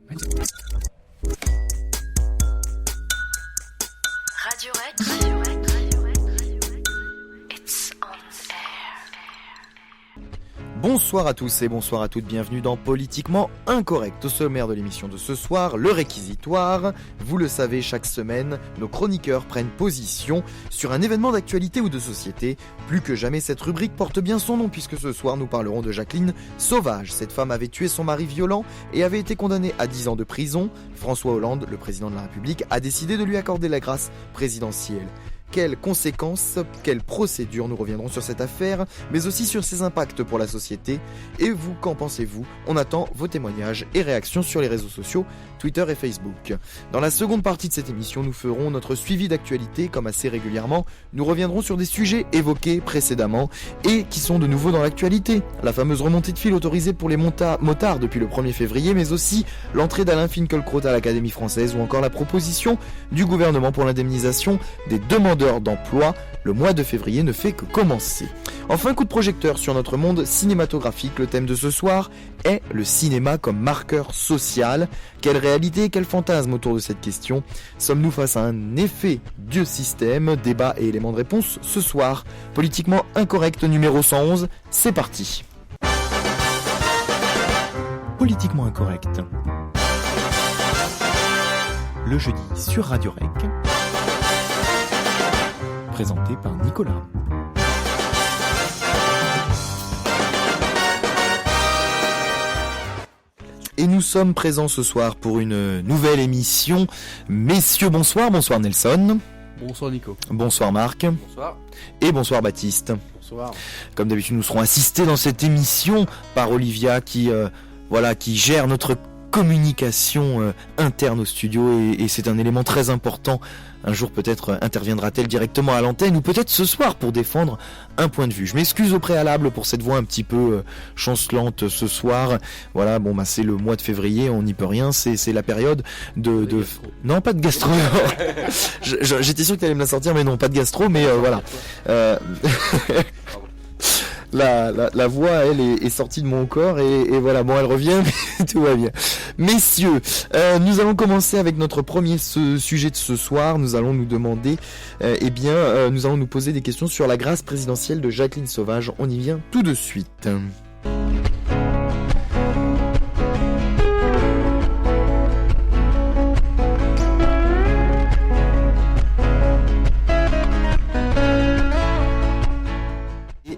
Radio Rec. It's on air. Bonsoir à tous et bonsoir à toutes, bienvenue dans Politiquement Incorrect. Au sommaire de l'émission de ce soir, le réquisitoire. Vous le savez, chaque semaine, nos chroniqueurs prennent position sur un événement d'actualité ou de société. Plus que jamais, cette rubrique porte bien son nom puisque ce soir, nous parlerons de Jacqueline Sauvage. Cette femme avait tué son mari violent et avait été condamnée à 10 ans de prison. François Hollande, le président de la République, a décidé de lui accorder la grâce présidentielle. Quelles conséquences, quelles procédures, nous reviendrons sur cette affaire, mais aussi sur ses impacts pour la société. Et vous, qu'en pensez-vous ? On attend vos témoignages et réactions sur les réseaux sociaux, Twitter et Facebook. Dans la seconde partie de cette émission, nous ferons notre suivi d'actualité, comme assez régulièrement. Nous reviendrons sur des sujets évoqués précédemment et qui sont de nouveau dans l'actualité. La fameuse remontée de fil autorisée pour les motards depuis le 1er février, mais aussi l'entrée d'Alain Finkielkraut à l'Académie française ou encore la proposition du gouvernement pour l'indemnisation des demandeurs d'emploi. Le mois de février ne fait que commencer. Enfin, coup de projecteur sur notre monde cinématographique. Le thème de ce soir est le cinéma comme marqueur social. Quelle réalité, quel fantasme autour de cette question ? Sommes-nous face à un effet du système ? Débat et éléments de réponse ce soir. Politiquement Incorrect numéro 111, c'est parti. Politiquement Incorrect. Le jeudi sur Radio Rec. Présenté par Nicolas. Et nous sommes présents ce soir pour une nouvelle émission. Messieurs, bonsoir. Bonsoir Nelson. Bonsoir Nico. Bonsoir Marc. Bonsoir. Et bonsoir Baptiste. Bonsoir. Comme d'habitude, nous serons assistés dans cette émission par Olivia qui gère notre communication interne au studio et c'est un élément très important. Un jour peut-être interviendra-t-elle directement à l'antenne ou peut-être ce soir pour défendre un point de vue. Je m'excuse au préalable pour cette voix un petit peu chancelante ce soir. Voilà, c'est le mois de février, on n'y peut rien, c'est la période de... Non, pas de gastro. J'étais sûr que tu allais me la sortir, mais non, pas de gastro, mais voilà. La voix, elle, est sortie de mon corps et voilà, elle revient, mais tout va bien. Messieurs, nous allons commencer avec notre premier sujet de ce soir. Nous allons nous demander, nous allons nous poser des questions sur la grâce présidentielle de Jacqueline Sauvage. On y vient tout de suite.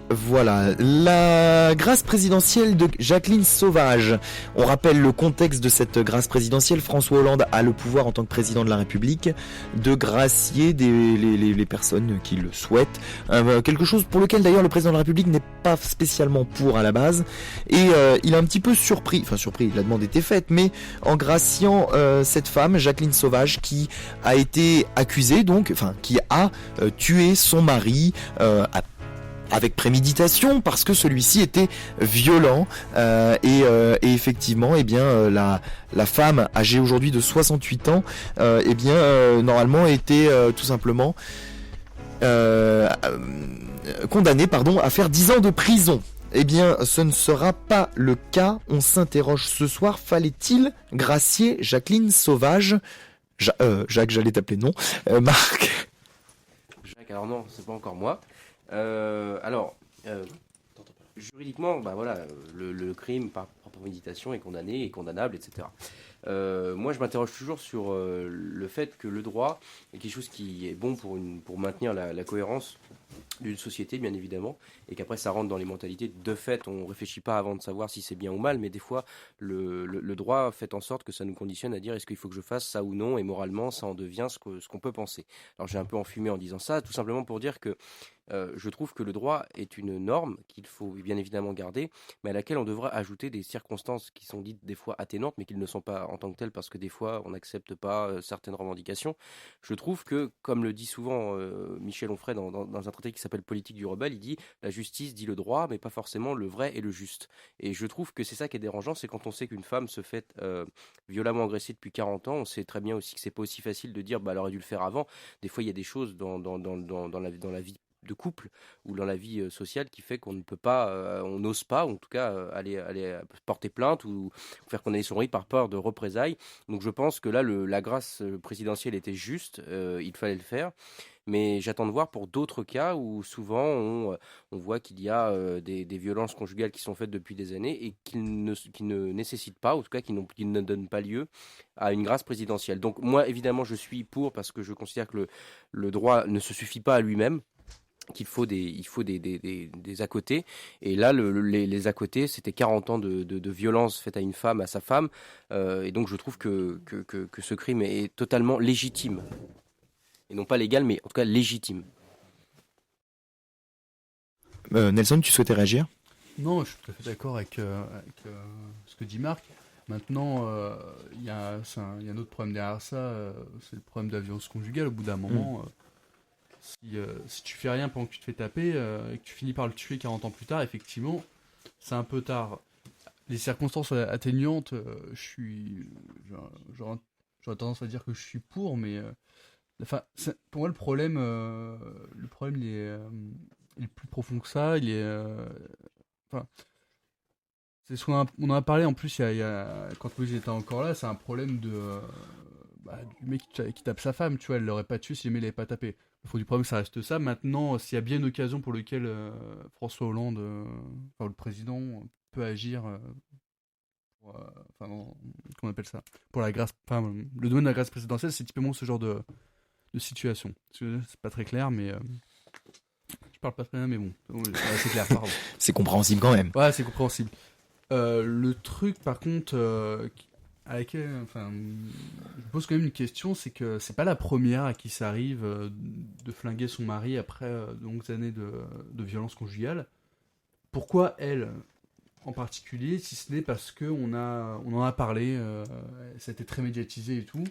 Voilà, la grâce présidentielle de Jacqueline Sauvage. On rappelle le contexte de cette grâce présidentielle. François Hollande a le pouvoir en tant que président de la République de gracier les personnes qui le souhaitent. Quelque chose pour lequel d'ailleurs le président de la République n'est pas spécialement pour à la base. Et il a un petit peu surpris, la demande était faite, mais en graciant cette femme, Jacqueline Sauvage, qui a été accusée, qui a tué son mari avec préméditation parce que celui-ci était violent et effectivement la femme âgée aujourd'hui de 68 ans normalement était tout simplement condamnée à faire 10 ans de prison. Ce ne sera pas le cas. On s'interroge ce soir, fallait-il gracier Jacqueline Sauvage ? Jacques, j'allais t'appeler non. Marc. Jacques, alors non, c'est pas encore moi. Juridiquement, le crime par préméditation est condamné, est condamnable, etc. Moi, je m'interroge toujours sur le fait que le droit est quelque chose qui est bon pour maintenir la cohérence d'une société, bien évidemment, et qu'après ça rentre dans les mentalités. De fait, on réfléchit pas avant de savoir si c'est bien ou mal, mais des fois, le droit fait en sorte que ça nous conditionne à dire est-ce qu'il faut que je fasse ça ou non, et moralement, ça en devient ce qu'on peut penser. Alors, j'ai un peu enfumé en disant ça, tout simplement pour dire que je trouve que le droit est une norme qu'il faut bien évidemment garder, mais à laquelle on devrait ajouter des circonstances qui sont dites des fois atténuantes, mais qui ne le sont pas en tant que telles, parce que des fois on n'accepte pas certaines revendications. Je trouve que, comme le dit souvent Michel Onfray dans un traité qui s'appelle Politique du rebelle, il dit la justice dit le droit, mais pas forcément le vrai et le juste. Et je trouve que c'est ça qui est dérangeant, c'est quand on sait qu'une femme se fait violemment agresser depuis 40 ans, on sait très bien aussi que c'est pas aussi facile de dire elle aurait dû le faire avant. Des fois il y a des choses dans la vie de couple ou dans la vie sociale qui fait qu'on ne peut pas, on n'ose pas, en tout cas, aller porter plainte ou faire condamner son mari par peur de représailles. Donc je pense que là, la grâce présidentielle était juste, il fallait le faire. Mais j'attends de voir pour d'autres cas où souvent on voit qu'il y a des violences conjugales qui sont faites depuis des années et qui ne nécessitent pas, ou en tout cas qui ne donnent pas lieu à une grâce présidentielle. Donc moi, évidemment, je suis pour parce que je considère que le droit ne se suffit pas à lui-même, qu'il faut il faut des à côté. Et là, les à côté, c'était 40 ans de violence faite à une femme, à sa femme. Et donc je trouve que ce crime est totalement légitime. Et non pas légal, mais en tout cas légitime. Nelson, tu souhaitais réagir ? Non, je suis tout à fait d'accord avec ce que dit Marc. Maintenant, il y a un autre problème derrière ça, c'est le problème de la violence conjugale. Au bout d'un moment, si tu fais rien pendant que tu te fais taper et que tu finis par le tuer 40 ans plus tard, effectivement, c'est un peu tard. Les circonstances atténuantes, j'aurais tendance à dire que je suis pour, mais enfin, pour moi, le problème il est plus profond que ça. C'est ce on en a parlé en plus quand Louise était encore là. C'est un problème du mec qui tape sa femme. Tu vois, elle l'aurait pas tué si jamais il l'avait pas tapé. Le fond du problème, ça reste ça. Maintenant, s'il y a bien une occasion pour laquelle François Hollande, le président, peut agir. Comment on appelle ça, pour la grâce, le domaine de la grâce présidentielle, c'est typiquement ce genre de situation. C'est pas très clair, mais je parle pas très bien, mais bon, c'est clair. Pardon. C'est compréhensible quand même. Ouais, c'est compréhensible. Le truc, par contre, à laquelle, je pose quand même une question, c'est que c'est pas la première à qui ça arrive de flinguer son mari après de longues années de violence conjugale. Pourquoi elle en particulier, si ce n'est parce qu'on en a parlé, ça a été très médiatisé et tout.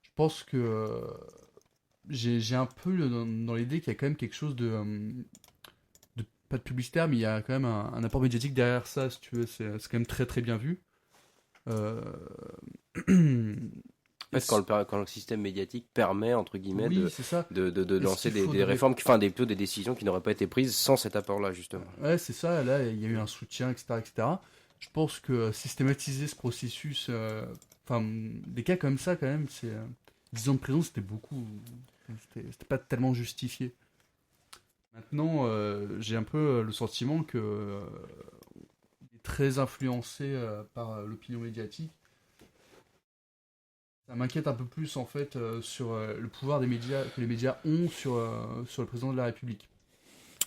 Je pense que j'ai un peu dans l'idée qu'il y a quand même quelque chose de pas de publicitaire, mais il y a quand même un apport médiatique derrière ça, si tu veux. C'est quand même très très bien vu. En fait, quand le système médiatique permet, entre guillemets, de lancer des réformes, plutôt des décisions qui n'auraient pas été prises sans cet apport-là, justement. Ouais, c'est ça. Là, il y a eu un soutien, etc., etc. Je pense que systématiser ce processus, des cas comme ça, quand même, 10 ans de prison, c'était beaucoup. C'était pas tellement justifié. Maintenant, j'ai un peu le sentiment que il est très influencé par l'opinion médiatique. Ça m'inquiète un peu plus en fait sur le pouvoir des médias que les médias ont sur le président de la République.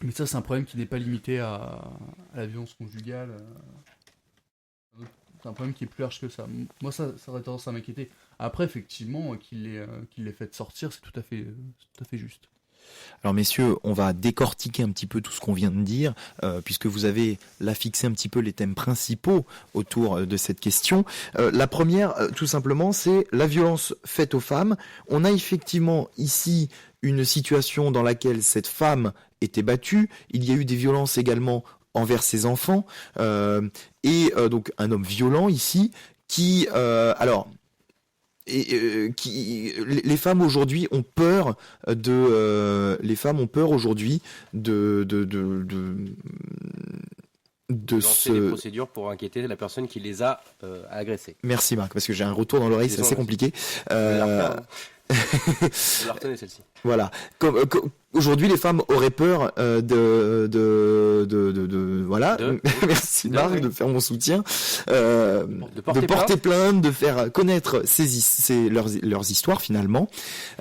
Mais ça, c'est un problème qui n'est pas limité à la violence conjugale. C'est un problème qui est plus large que ça. Moi, ça aurait tendance à m'inquiéter. Après, effectivement, qu'il l'ait fait sortir, c'est tout à fait juste. Alors messieurs, on va décortiquer un petit peu tout ce qu'on vient de dire, puisque vous avez là fixé un petit peu les thèmes principaux autour de cette question. La première, tout simplement, c'est la violence faite aux femmes. On a effectivement ici une situation dans laquelle cette femme était battue. Il y a eu des violences également envers ses enfants, et donc un homme violent ici, qui... les femmes aujourd'hui ont peur aujourd'hui de lancer des procédures pour inquiéter la personne qui les a agressés. Merci Marc, parce que j'ai un retour dans l'oreille, c'est assez compliqué. Je la retenais celle-ci. Voilà. Aujourd'hui, les femmes auraient peur voilà. Merci Marc de faire mon soutien, de porter plainte, de faire connaître leurs histoires finalement.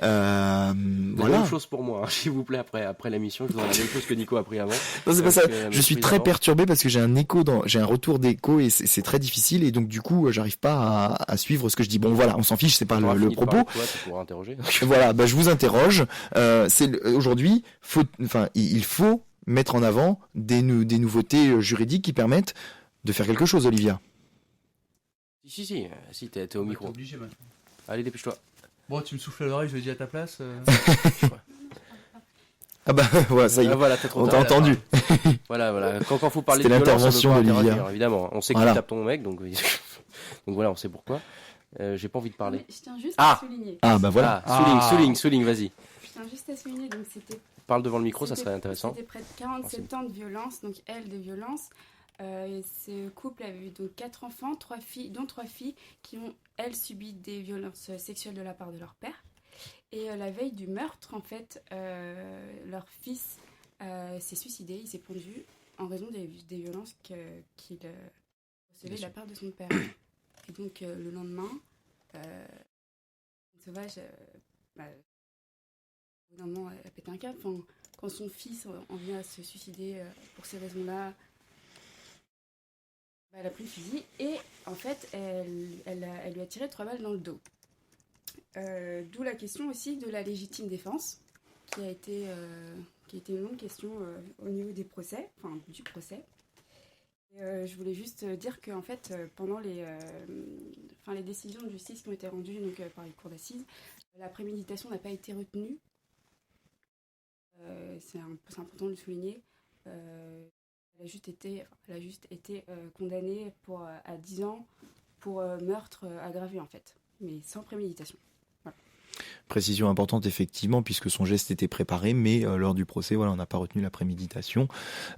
La Voilà. même chose pour moi, hein, s'il vous plaît. Après la mission, je vous donne la même chose que Nico a pris avant. Non, c'est pas ça. Je suis très perturbé parce que j'ai un retour d'écho et c'est très difficile et donc du coup, j'arrive pas à suivre ce que je dis. Bon, voilà, on s'en fiche, c'est pas le propos. Toi, tu pourras interroger. Voilà, je vous interroge. Aujourd'hui, il faut mettre en avant des nouveautés juridiques qui permettent de faire quelque chose, Olivia. Si, t'es au micro. T'es obligé maintenant. Allez, dépêche-toi. Bon, tu me souffles à l'oreille, je le dis à ta place. Ah bah voilà, ça y est. Voilà, on t'a entendu. Voilà. Quand faut parler C'était de violence, l'intervention on peut pas d'Olivia. interagir, évidemment. On sait que tu tapes ton mec, donc voilà, on sait pourquoi. J'ai pas envie de parler. Mais je tiens juste à souligner. Ah bah voilà. Souligne, vas-y. Je tiens juste à souligner, donc c'était parle devant le micro, ça serait intéressant. C'était près de 47 ans de violence, donc elle, des violences. Ce couple avait eu donc 4 enfants, 3 filles, dont 3 filles qui ont, elles, subi des violences sexuelles de la part de leur père. Et la veille du meurtre, en fait, leur fils s'est suicidé, il s'est pendu en raison des violences qu'il recevait de la part de son père. Et donc, le lendemain, Sauvage, au bout d'un moment, elle pète un câble. Enfin, quand son fils en vient à se suicider pour ces raisons-là, elle a pris le fusil et en fait, elle lui a tiré 3 balles dans le dos. D'où la question aussi de la légitime défense, qui a été une longue question au niveau des procès, enfin du procès. Je voulais juste dire qu'en fait, pendant les décisions de justice qui ont été rendues donc, par les cours d'assises, la préméditation n'a pas été retenue. C'est important de le souligner. Elle a juste été condamnée à 10 ans pour meurtre aggravé, en fait, mais sans préméditation. Voilà. Précision importante, effectivement, puisque son geste était préparé, mais lors du procès, voilà, on n'a pas retenu la préméditation.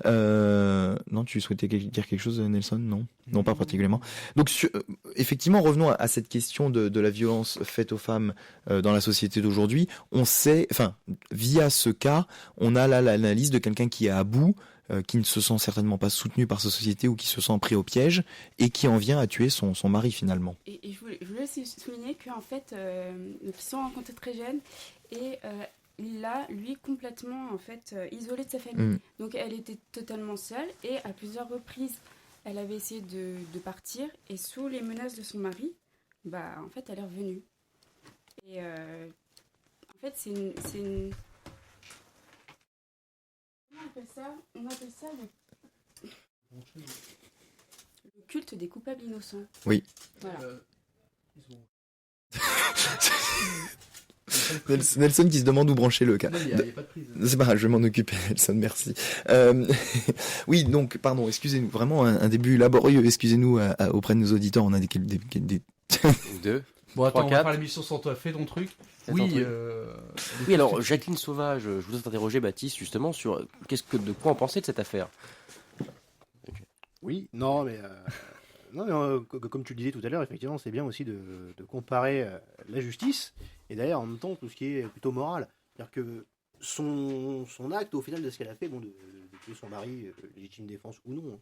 Non, tu souhaitais dire quelque chose, Nelson ? Non, pas particulièrement. Donc, effectivement, revenons à cette question de la violence faite aux femmes dans la société d'aujourd'hui. On sait, via ce cas, on a là l'analyse de quelqu'un qui est à bout, qui ne se sent certainement pas soutenu par sa société ou qui se sent pris au piège et qui en vient à tuer son mari finalement. Et je voulais aussi souligner qu'en fait, ils se sont rencontrés très jeunes et il l'a, lui, complètement en fait, isolé de sa famille. Donc elle était totalement seule et à plusieurs reprises, elle avait essayé de partir et sous les menaces de son mari, en fait, elle est revenue. Et en fait, c'est une... On appelle ça le culte des coupables innocents. Oui. Voilà. Nelson qui se demande où brancher le cas. Il n'y a pas de prise. C'est pas grave, je vais m'en occuper, Nelson, merci. Oui, donc, pardon, excusez-nous, vraiment un début laborieux, excusez-nous auprès de nos auditeurs, on a des... 2. Bon, attends, 3, on 4. va faire l'émission sans toi, fais ton truc. Oui, alors, Jacqueline Sauvage, je voudrais t'interroger, Baptiste, justement, sur de quoi on pensait de cette affaire. Oui, non, mais comme tu le disais tout à l'heure, effectivement, c'est bien aussi de comparer la justice et d'ailleurs, en même temps, tout ce qui est plutôt moral. C'est-à-dire que son acte, au final, de ce qu'elle a fait, de tuer son mari, légitime défense ou non,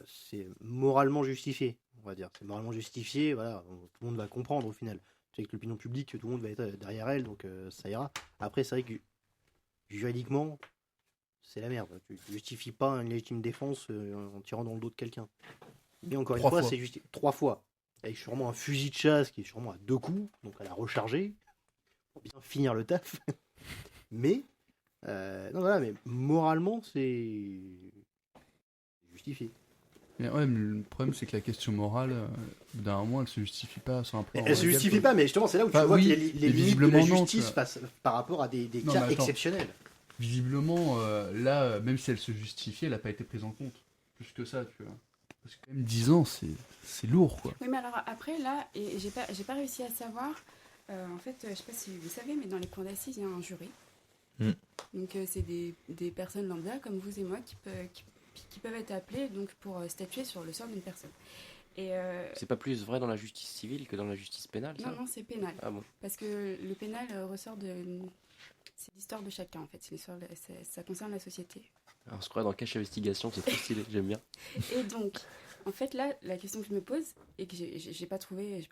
c'est moralement justifié, on va dire. C'est moralement justifié, voilà, tout le monde va comprendre au final. C'est que l'opinion publique, tout le monde va être derrière elle, donc ça ira. Après, c'est vrai que juridiquement, c'est la merde. Tu ne justifies pas une légitime défense en tirant dans le dos de quelqu'un. Mais encore une fois, c'est justifié 3 fois. Avec sûrement un fusil de chasse qui est sûrement à 2 coups, donc à la recharger, pour bien finir le taf. Mais, mais moralement, c'est justifié. Mais le problème, c'est que la question morale, d'un moment, elle se justifie pas sur un plan. Elle se justifie pas, mais justement, c'est là où tu vois qu'il y a les limites de la justice par rapport à des cas exceptionnels. Visiblement, là, même si elle se justifiait, elle n'a pas été prise en compte. Plus que ça, tu vois. Parce que quand même 10 ans, c'est lourd, quoi. Oui, mais alors après, là, et j'ai pas réussi à savoir, en fait, je sais pas si vous savez, mais dans les cours d'assises, il y a un jury. Donc, c'est des personnes lambda, comme vous et moi, qui peuvent être appelées donc, pour statuer sur le sort d'une personne. Et c'est pas plus vrai dans la justice civile que dans la justice pénale, ça ? Non, c'est pénal. Ah bon. Parce que le pénal ressort de... C'est l'histoire de chacun, en fait. Ça concerne la société. Alors, on se croit dans Cache Investigation, c'est trop stylé, j'aime bien. Et donc, en fait, là, la question que je me pose, et que j'ai pas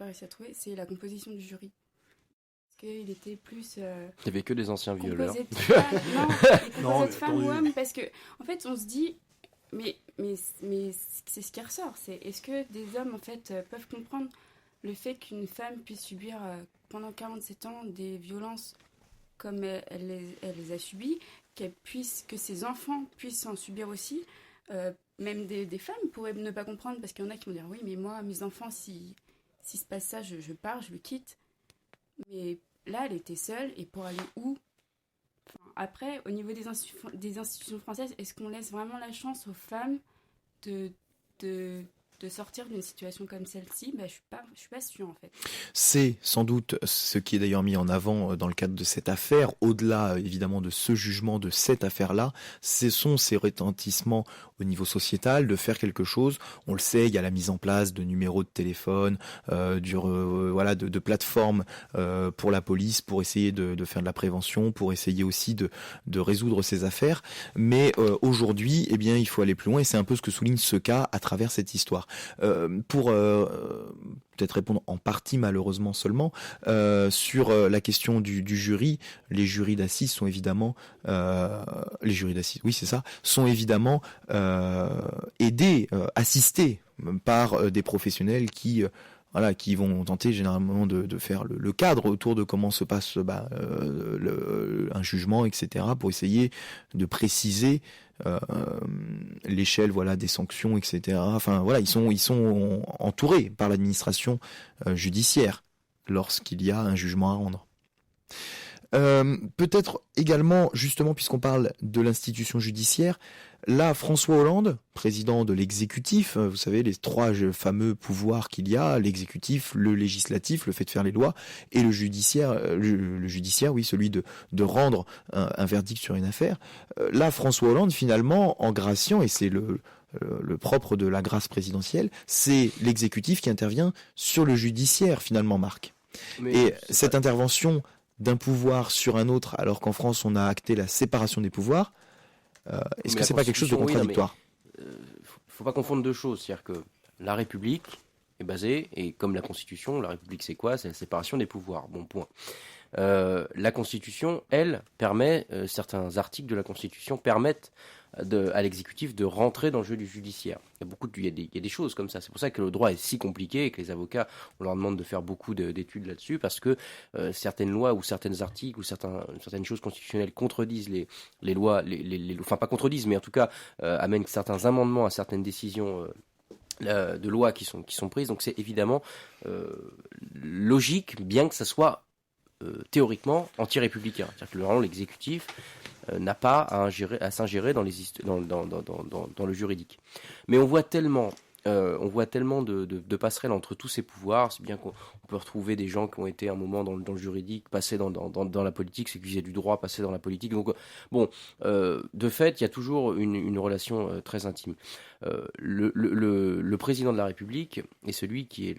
réussi à trouver, c'est la composition du jury. Est-ce qu'il était plus... Il n'y avait que des anciens violeurs. Non, de femmes ou hommes, parce que, en fait, on se dit... Mais c'est ce qui ressort, c'est est-ce que des hommes en fait peuvent comprendre le fait qu'une femme puisse subir pendant 47 ans des violences comme elle les a subies, que ses enfants puissent en subir aussi, même des femmes pourraient ne pas comprendre parce qu'il y en a qui vont dire oui mais moi mes enfants si se passe ça je pars, je le quitte, mais là elle était seule et pour aller où? Après, au niveau des institutions françaises, est-ce qu'on laisse vraiment la chance aux femmes de de sortir d'une situation comme celle-ci, je suis pas sûre en fait. C'est sans doute ce qui est d'ailleurs mis en avant dans le cadre de cette affaire, au-delà évidemment de ce jugement, de cette affaire-là, ce sont ces retentissements au niveau sociétal, de faire quelque chose. On le sait, il y a la mise en place de numéros de téléphone, de plateformes pour la police, pour essayer de faire de la prévention, pour essayer aussi de résoudre ces affaires. Mais aujourd'hui, eh bien, il faut aller plus loin, et c'est un peu ce que souligne ce cas à travers cette histoire. Pour peut-être répondre en partie malheureusement seulement sur la question du jury, les jurys d'assises sont évidemment sont évidemment aidés, assistés par des professionnels qui vont tenter généralement de faire le cadre autour de comment se passe un jugement, etc., pour essayer de préciser l'échelle des sanctions, etc. Enfin ils sont entourés par l'administration judiciaire lorsqu'il y a un jugement à rendre. Peut-être également, justement, puisqu'on parle de l'institution judiciaire, là, François Hollande, président de l'exécutif, vous savez, les trois fameux pouvoirs qu'il y a, l'exécutif, le législatif, le fait de faire les lois, et le judiciaire, oui, celui de rendre un verdict sur une affaire. Là, François Hollande, finalement, en graciant, et c'est le propre de la grâce présidentielle, c'est l'exécutif qui intervient sur le judiciaire, finalement, Marc. Et cette intervention d'un pouvoir sur un autre, alors qu'en France on a acté la séparation des pouvoirs, est-ce que c'est pas quelque chose de contradictoire ? Faut pas confondre deux choses, c'est-à-dire que la République est basée, et comme la Constitution, la République c'est quoi ? C'est la séparation des pouvoirs, bon point. La Constitution, elle, permet, certains articles de la Constitution permettent à l'exécutif de rentrer dans le jeu du judiciaire. Il y a des choses comme ça. C'est pour ça que le droit est si compliqué et que les avocats, on leur demande de faire beaucoup d'études là-dessus, parce que certaines lois ou certains articles ou certaines choses constitutionnelles contredisent les lois, enfin pas contredisent, mais en tout cas amènent certains amendements à certaines décisions de loi qui sont prises. Donc c'est évidemment logique, bien que ça soit théoriquement anti-républicain. C'est-à-dire que l'exécutif n'a pas à s'ingérer dans le juridique. Mais on voit tellement de passerelles entre tous ces pouvoirs, c'est bien qu'on peut retrouver des gens qui ont été un moment dans le juridique, passés dans la politique, c'est qu'ils aient du droit, passer dans la politique. Donc de fait, il y a toujours une relation très intime. Le président de la République est celui qui est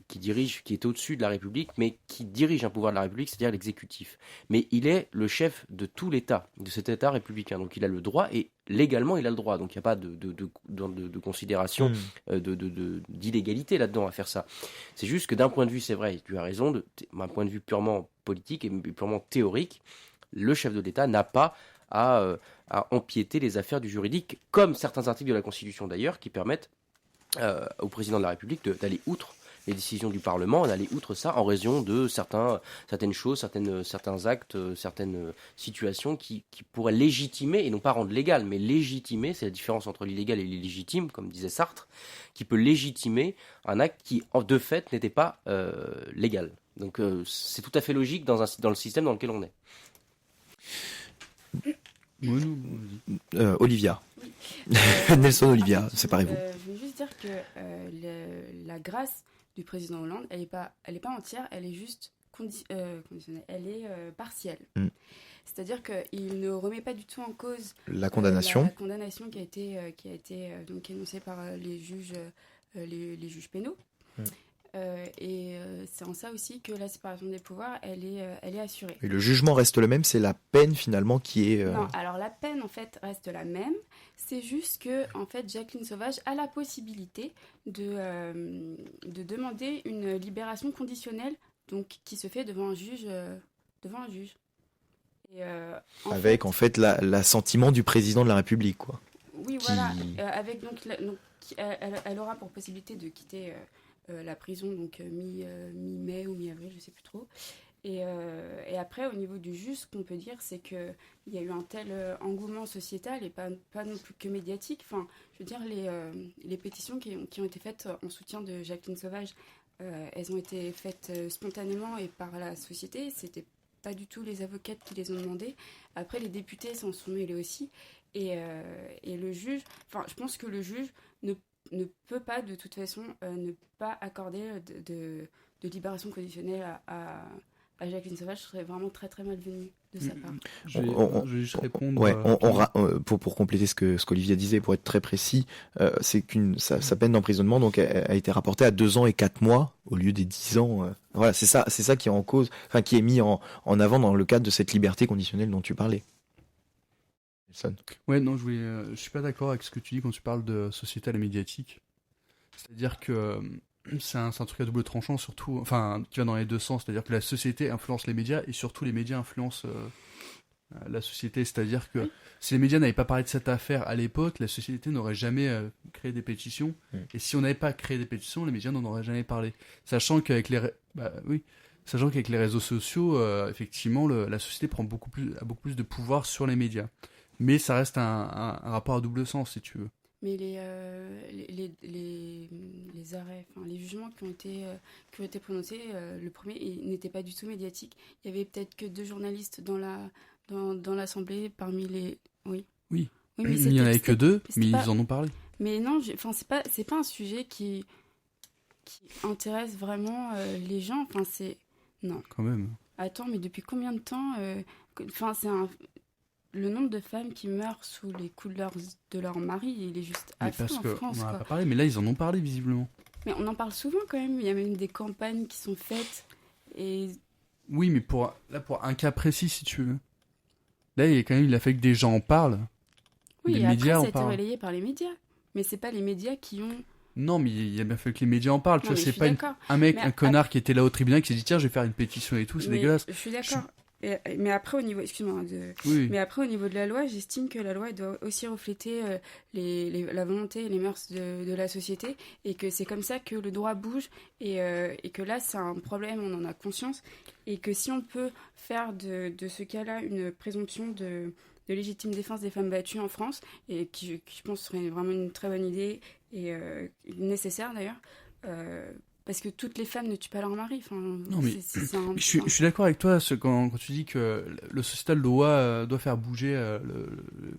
qui dirige, qui est au-dessus de la République, mais qui dirige un pouvoir de la République, c'est-à-dire l'exécutif. Mais il est le chef de tout l'État, de cet État républicain. Donc il a le droit, et légalement il a le droit. Donc il n'y a pas de considération d'illégalité là-dedans à faire ça. C'est juste que d'un point de vue, c'est vrai, tu as raison, d'un point de vue purement politique et purement théorique, le chef de l'État n'a pas à empiéter les affaires du juridique, comme certains articles de la Constitution d'ailleurs, qui permettent au président de la République d'aller outre les décisions du Parlement, d'aller outre ça en raison de certaines choses, certains actes, certaines situations qui pourraient légitimer, et non pas rendre légal, mais légitimer, c'est la différence entre l'illégal et l'illégitime, comme disait Sartre, qui peut légitimer un acte qui, de fait, n'était pas légal. Donc c'est tout à fait logique dans le système dans lequel on est. Olivia. Nelson Olivia, séparez-vous. Je veux juste dire que la grâce du président Hollande, elle est pas entière, elle est juste conditionnelle, elle est partielle. C'est-à-dire qu'il ne remet pas du tout en cause la condamnation. La condamnation qui a été donc énoncée par les juges pénaux. Et c'est en ça aussi que la séparation des pouvoirs, elle est assurée. Et le jugement reste le même, c'est la peine finalement qui est... Non, alors la peine en fait reste la même, c'est juste que en fait Jacqueline Sauvage a la possibilité de demander une libération conditionnelle, donc qui se fait devant un juge. Et, avec en fait l'assentiment du président de la République, quoi. Oui, voilà. Avec elle aura pour possibilité de quitter la prison, donc mi-mai ou mi-avril, je sais plus trop. Et après, au niveau du juge, ce qu'on peut dire, c'est qu'il y a eu un tel engouement sociétal et pas non plus que médiatique. Enfin, je veux dire, les pétitions qui ont été faites en soutien de Jacqueline Sauvage, elles ont été faites spontanément et par la société. C'était pas du tout les avocates qui les ont demandées. Après, les députés s'en sont mêlés aussi. Et le juge, enfin, je pense que le juge ne peut pas, de toute façon, ne pas accorder de libération conditionnelle à Jacqueline Sauvage. Ce serait vraiment très très malvenu de sa part. Je vais juste répondre. Ouais, pour compléter ce qu'Olivia disait, pour être très précis, c'est sa peine d'emprisonnement donc a été rapportée à 2 ans et 4 mois au lieu des 10 ans. Voilà, c'est ça qui est en cause, enfin qui est mis en avant dans le cadre de cette liberté conditionnelle dont tu parlais. Nelson. Ouais, non, je suis pas d'accord avec ce que tu dis quand tu parles de sociétal et médiatique. C'est-à-dire que c'est un truc à double tranchant, surtout, enfin, qui va dans les deux sens. C'est-à-dire que la société influence les médias et surtout les médias influencent la société. C'est-à-dire que si les médias n'avaient pas parlé de cette affaire à l'époque, la société n'aurait jamais créé des pétitions. Et si on n'avait pas créé des pétitions, les médias n'en auraient jamais parlé. Sachant qu'avec les réseaux sociaux, effectivement, la société a beaucoup plus de pouvoir sur les médias. Mais ça reste un rapport à double sens, si tu veux. Mais les arrêts, enfin les jugements qui ont été prononcés, le premier, il n'était pas du tout médiatique. Il y avait peut-être que 2 journalistes dans l'Assemblée parmi les... Oui, mais il n'y en avait que 2, mais ils en ont parlé. Mais non, c'est pas un sujet qui intéresse vraiment les gens. Enfin, c'est... Non. Quand même. Attends, mais depuis combien de temps le nombre de femmes qui meurent sous les coups de leur mari, il est juste affreux en France. On n'en a pas parlé, mais là, ils en ont parlé, visiblement. Mais on en parle souvent, quand même. Il y a même des campagnes qui sont faites. Et... Oui, mais pour un cas précis, si tu veux. Là, il a fait que des gens en parlent. Oui, les et médias après, ça a en été relayé par les médias. Mais c'est pas les médias qui ont... Non, mais il a bien fait que les médias en parlent. Tu vois, c'est pas un connard qui était là au tribunal qui s'est dit tiens, je vais faire une pétition et tout, c'est dégueulasse. Je suis d'accord. Mais après, au niveau, mais après, au niveau de la loi, j'estime que la loi doit aussi refléter la volonté et les mœurs de la société, et que c'est comme ça que le droit bouge, et que là, c'est un problème, on en a conscience, et que si on peut faire de ce cas-là une présomption de légitime défense des femmes battues en France, et qui je pense serait vraiment une très bonne idée, et nécessaire d'ailleurs, parce que toutes les femmes ne tuent pas leur mari. Enfin, non, mais je suis d'accord avec toi quand tu dis que le sociétal doit faire bouger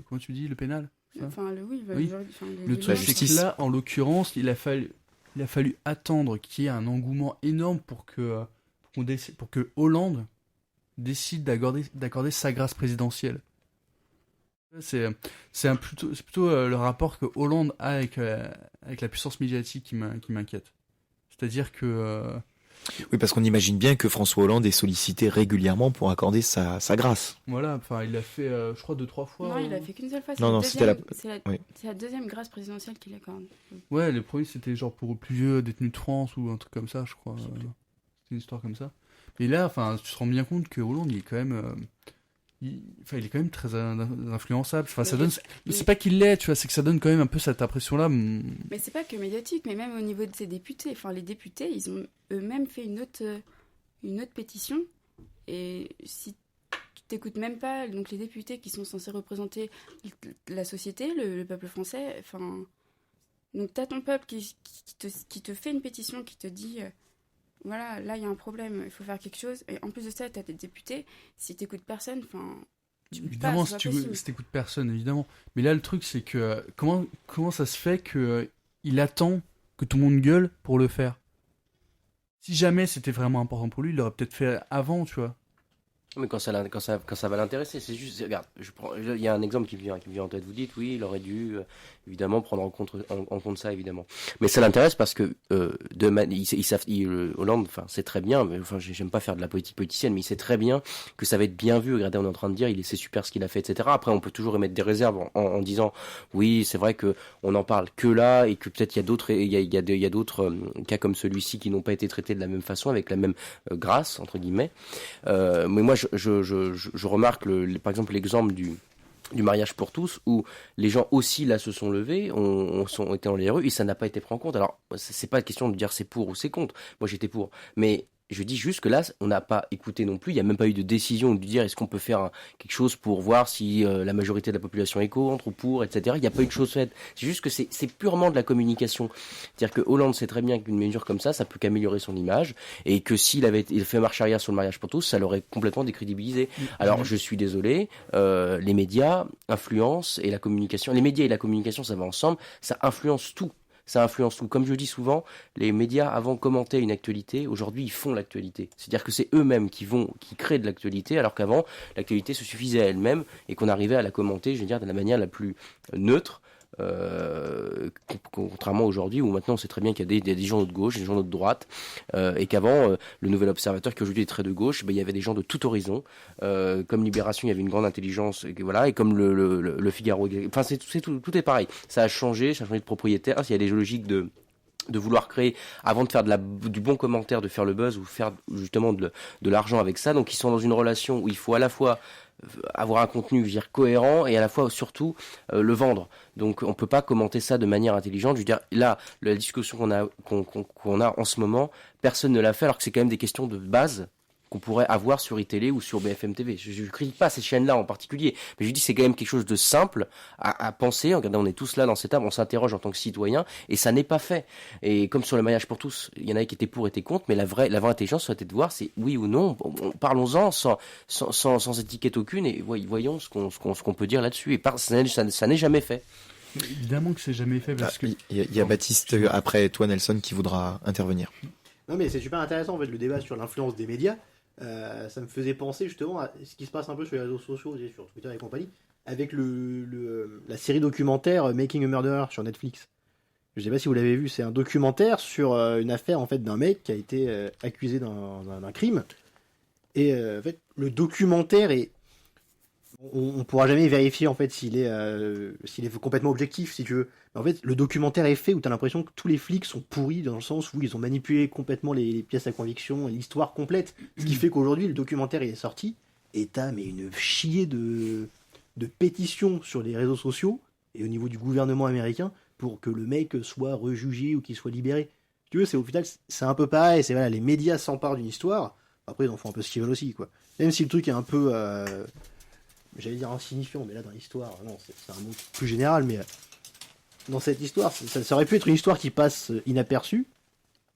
comment tu dis, le pénal. Enfin, le truc, c'est que là, en l'occurrence, il a fallu attendre qu'il y ait un engouement énorme pour que Hollande décide d'accorder sa grâce présidentielle. C'est plutôt le rapport que Hollande a avec la puissance médiatique qui m'inquiète. C'est-à-dire que... Oui, parce qu'on imagine bien que François Hollande est sollicité régulièrement pour accorder sa grâce. Voilà, enfin, il l'a fait, je crois, 2-3 fois. Non, il l'a fait qu'une seule fois. C'est la deuxième grâce présidentielle qu'il accorde. Ouais, le premier, c'était genre pour le plus vieux détenu de France ou un truc comme ça, je crois. C'était une histoire comme ça. Et là, enfin, tu te rends bien compte que Hollande, il est quand même... il est quand même très influençable. Enfin, ça donne. C'est pas qu'il l'est, tu vois, c'est que ça donne quand même un peu cette impression-là. Mais c'est pas que médiatique, mais même au niveau de ses députés. Enfin, les députés, ils ont eux-mêmes fait une autre pétition. Et si tu t'écoutes même pas, donc les députés qui sont censés représenter la société, le peuple français, enfin, donc t'as ton peuple qui te fait une pétition, qui te dit. Voilà, là il y a un problème, il faut faire quelque chose. Et en plus de ça, t'as des députés. Si t'écoutes personne, enfin, évidemment, si t'écoutes personne, évidemment. Mais là, le truc, c'est que comment ça se fait que il attend que tout le monde gueule pour le faire? Si jamais c'était vraiment important pour lui, il l'aurait peut-être fait avant, tu vois. Mais quand ça va l'intéresser, c'est juste. Regarde, il y a un exemple qui me vient en tête. Vous dites, oui, il aurait dû évidemment prendre en compte ça, évidemment. Mais ça l'intéresse parce que Hollande, enfin, c'est très bien. Mais enfin, j'aime pas faire de la politique politicienne, mais il sait très bien que ça va être bien vu. Regardez, on est en train de dire, c'est super ce qu'il a fait, etc. Après, on peut toujours émettre des réserves en disant, oui, c'est vrai que on en parle que là et que peut-être il y a d'autres cas comme celui-ci qui n'ont pas été traités de la même façon, avec la même grâce entre guillemets. Mais moi, je remarque par exemple l'exemple du mariage pour tous, où les gens aussi là se sont levés, ont été dans les rues, et ça n'a pas été pris en compte. Alors c'est pas question de dire c'est pour ou c'est contre. Moi j'étais pour, mais je dis juste que là, on n'a pas écouté non plus, il n'y a même pas eu de décision de dire est-ce qu'on peut faire quelque chose pour voir si la majorité de la population est contre ou pour, etc. Il n'y a pas eu de chose faite. C'est juste que c'est purement de la communication. C'est-à-dire que Hollande sait très bien qu'une mesure comme ça peut qu'améliorer son image, et que s'il avait fait marche arrière sur le mariage pour tous, ça l'aurait complètement décrédibilisé. Alors je suis désolé, les médias influencent et la communication, les médias et la communication, ça va ensemble, ça influence tout. ça influence tout. Comme je dis souvent, les médias avant commentaient une actualité, aujourd'hui ils font l'actualité. C'est-à-dire que c'est eux-mêmes qui créent de l'actualité, alors qu'avant l'actualité se suffisait à elle-même et qu'on arrivait à la commenter, je veux dire, de la manière la plus neutre. Contrairement aujourd'hui où maintenant on sait très bien qu'il y a des journaux de gauche, des journaux de droite, et qu'avant le Nouvel Observateur qui aujourd'hui est très de gauche, il y avait des gens de tout horizon, comme Libération il y avait une grande intelligence, et comme le Figaro, enfin tout est pareil, ça a changé de propriétaire, il y a des logiques de vouloir créer, avant de faire du bon commentaire, de faire le buzz ou faire justement de l'argent avec ça, donc ils sont dans une relation où il faut à la fois avoir un contenu, je veux dire, cohérent et à la fois surtout le vendre. Donc on peut pas commenter ça de manière intelligente. Je veux dire, là, la discussion qu'on a en ce moment, personne ne l'a fait alors que c'est quand même des questions de base qu'on pourrait avoir sur iTélé ou sur BFM TV. Je ne critique pas ces chaînes-là en particulier, mais je dis c'est quand même quelque chose de simple à penser. Regardez, on est tous là dans cette table, on s'interroge en tant que citoyen, et ça n'est pas fait. Et comme sur le mariage pour tous, il y en avait qui étaient pour, étaient contre, mais la vraie intelligence serait de voir, c'est oui ou non. Parlons-en sans étiquette aucune, et voyons ce qu'on peut dire là-dessus. Et ça n'est jamais fait. Évidemment que c'est jamais fait parce que il y a Baptiste après toi, Nelson, qui voudra intervenir. Non, mais c'est super intéressant en fait le débat sur l'influence des médias. Ça me faisait penser justement à ce qui se passe un peu sur les réseaux sociaux, sur Twitter et compagnie, avec la série documentaire Making a Murderer sur Netflix. Je sais pas si vous l'avez vu, c'est un documentaire sur une affaire en fait d'un mec qui a été accusé d'un crime. Et en fait, le documentaire est, on pourra jamais vérifier en fait s'il est complètement objectif, si tu veux. Mais en fait, le documentaire est fait où tu as l'impression que tous les flics sont pourris dans le sens où ils ont manipulé complètement les pièces à conviction et l'histoire complète. Ce qui fait qu'aujourd'hui, le documentaire est sorti et t'as une chier de pétitions sur les réseaux sociaux et au niveau du gouvernement américain pour que le mec soit rejugé ou qu'il soit libéré. Si tu veux, au final, c'est un peu pareil. C'est voilà, les médias s'emparent d'une histoire. Après, ils en font un peu ce qu'ils veulent aussi, quoi. Même si le truc est un peu, j'allais dire insignifiant, mais là dans l'histoire, non, c'est un mot plus général, mais dans cette histoire, ça aurait pu être une histoire qui passe inaperçue,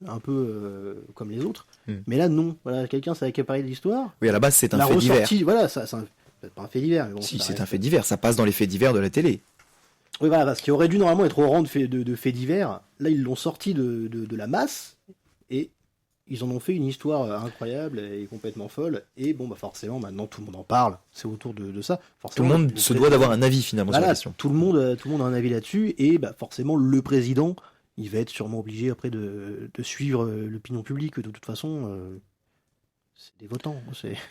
un peu comme les autres, mais là non, voilà, quelqu'un s'est accaparé de l'histoire. Oui, à la base c'est un fait divers. Voilà, c'est peut-être pas un fait divers, mais bon. Si, c'est un fait divers, ça passe dans les faits divers de la télé. Oui, voilà, parce qu'il aurait dû normalement être au rang de faits divers, là ils l'ont sorti de la masse, et ils en ont fait une histoire incroyable et complètement folle. Et bon, bah forcément, maintenant tout le monde en parle. C'est autour de ça. Forcément, tout le monde se doit d'avoir un avis finalement sur la question. Tout le monde a un avis là-dessus. Et bah forcément, le président, il va être sûrement obligé après de suivre l'opinion publique. De toute façon, c'est des votants.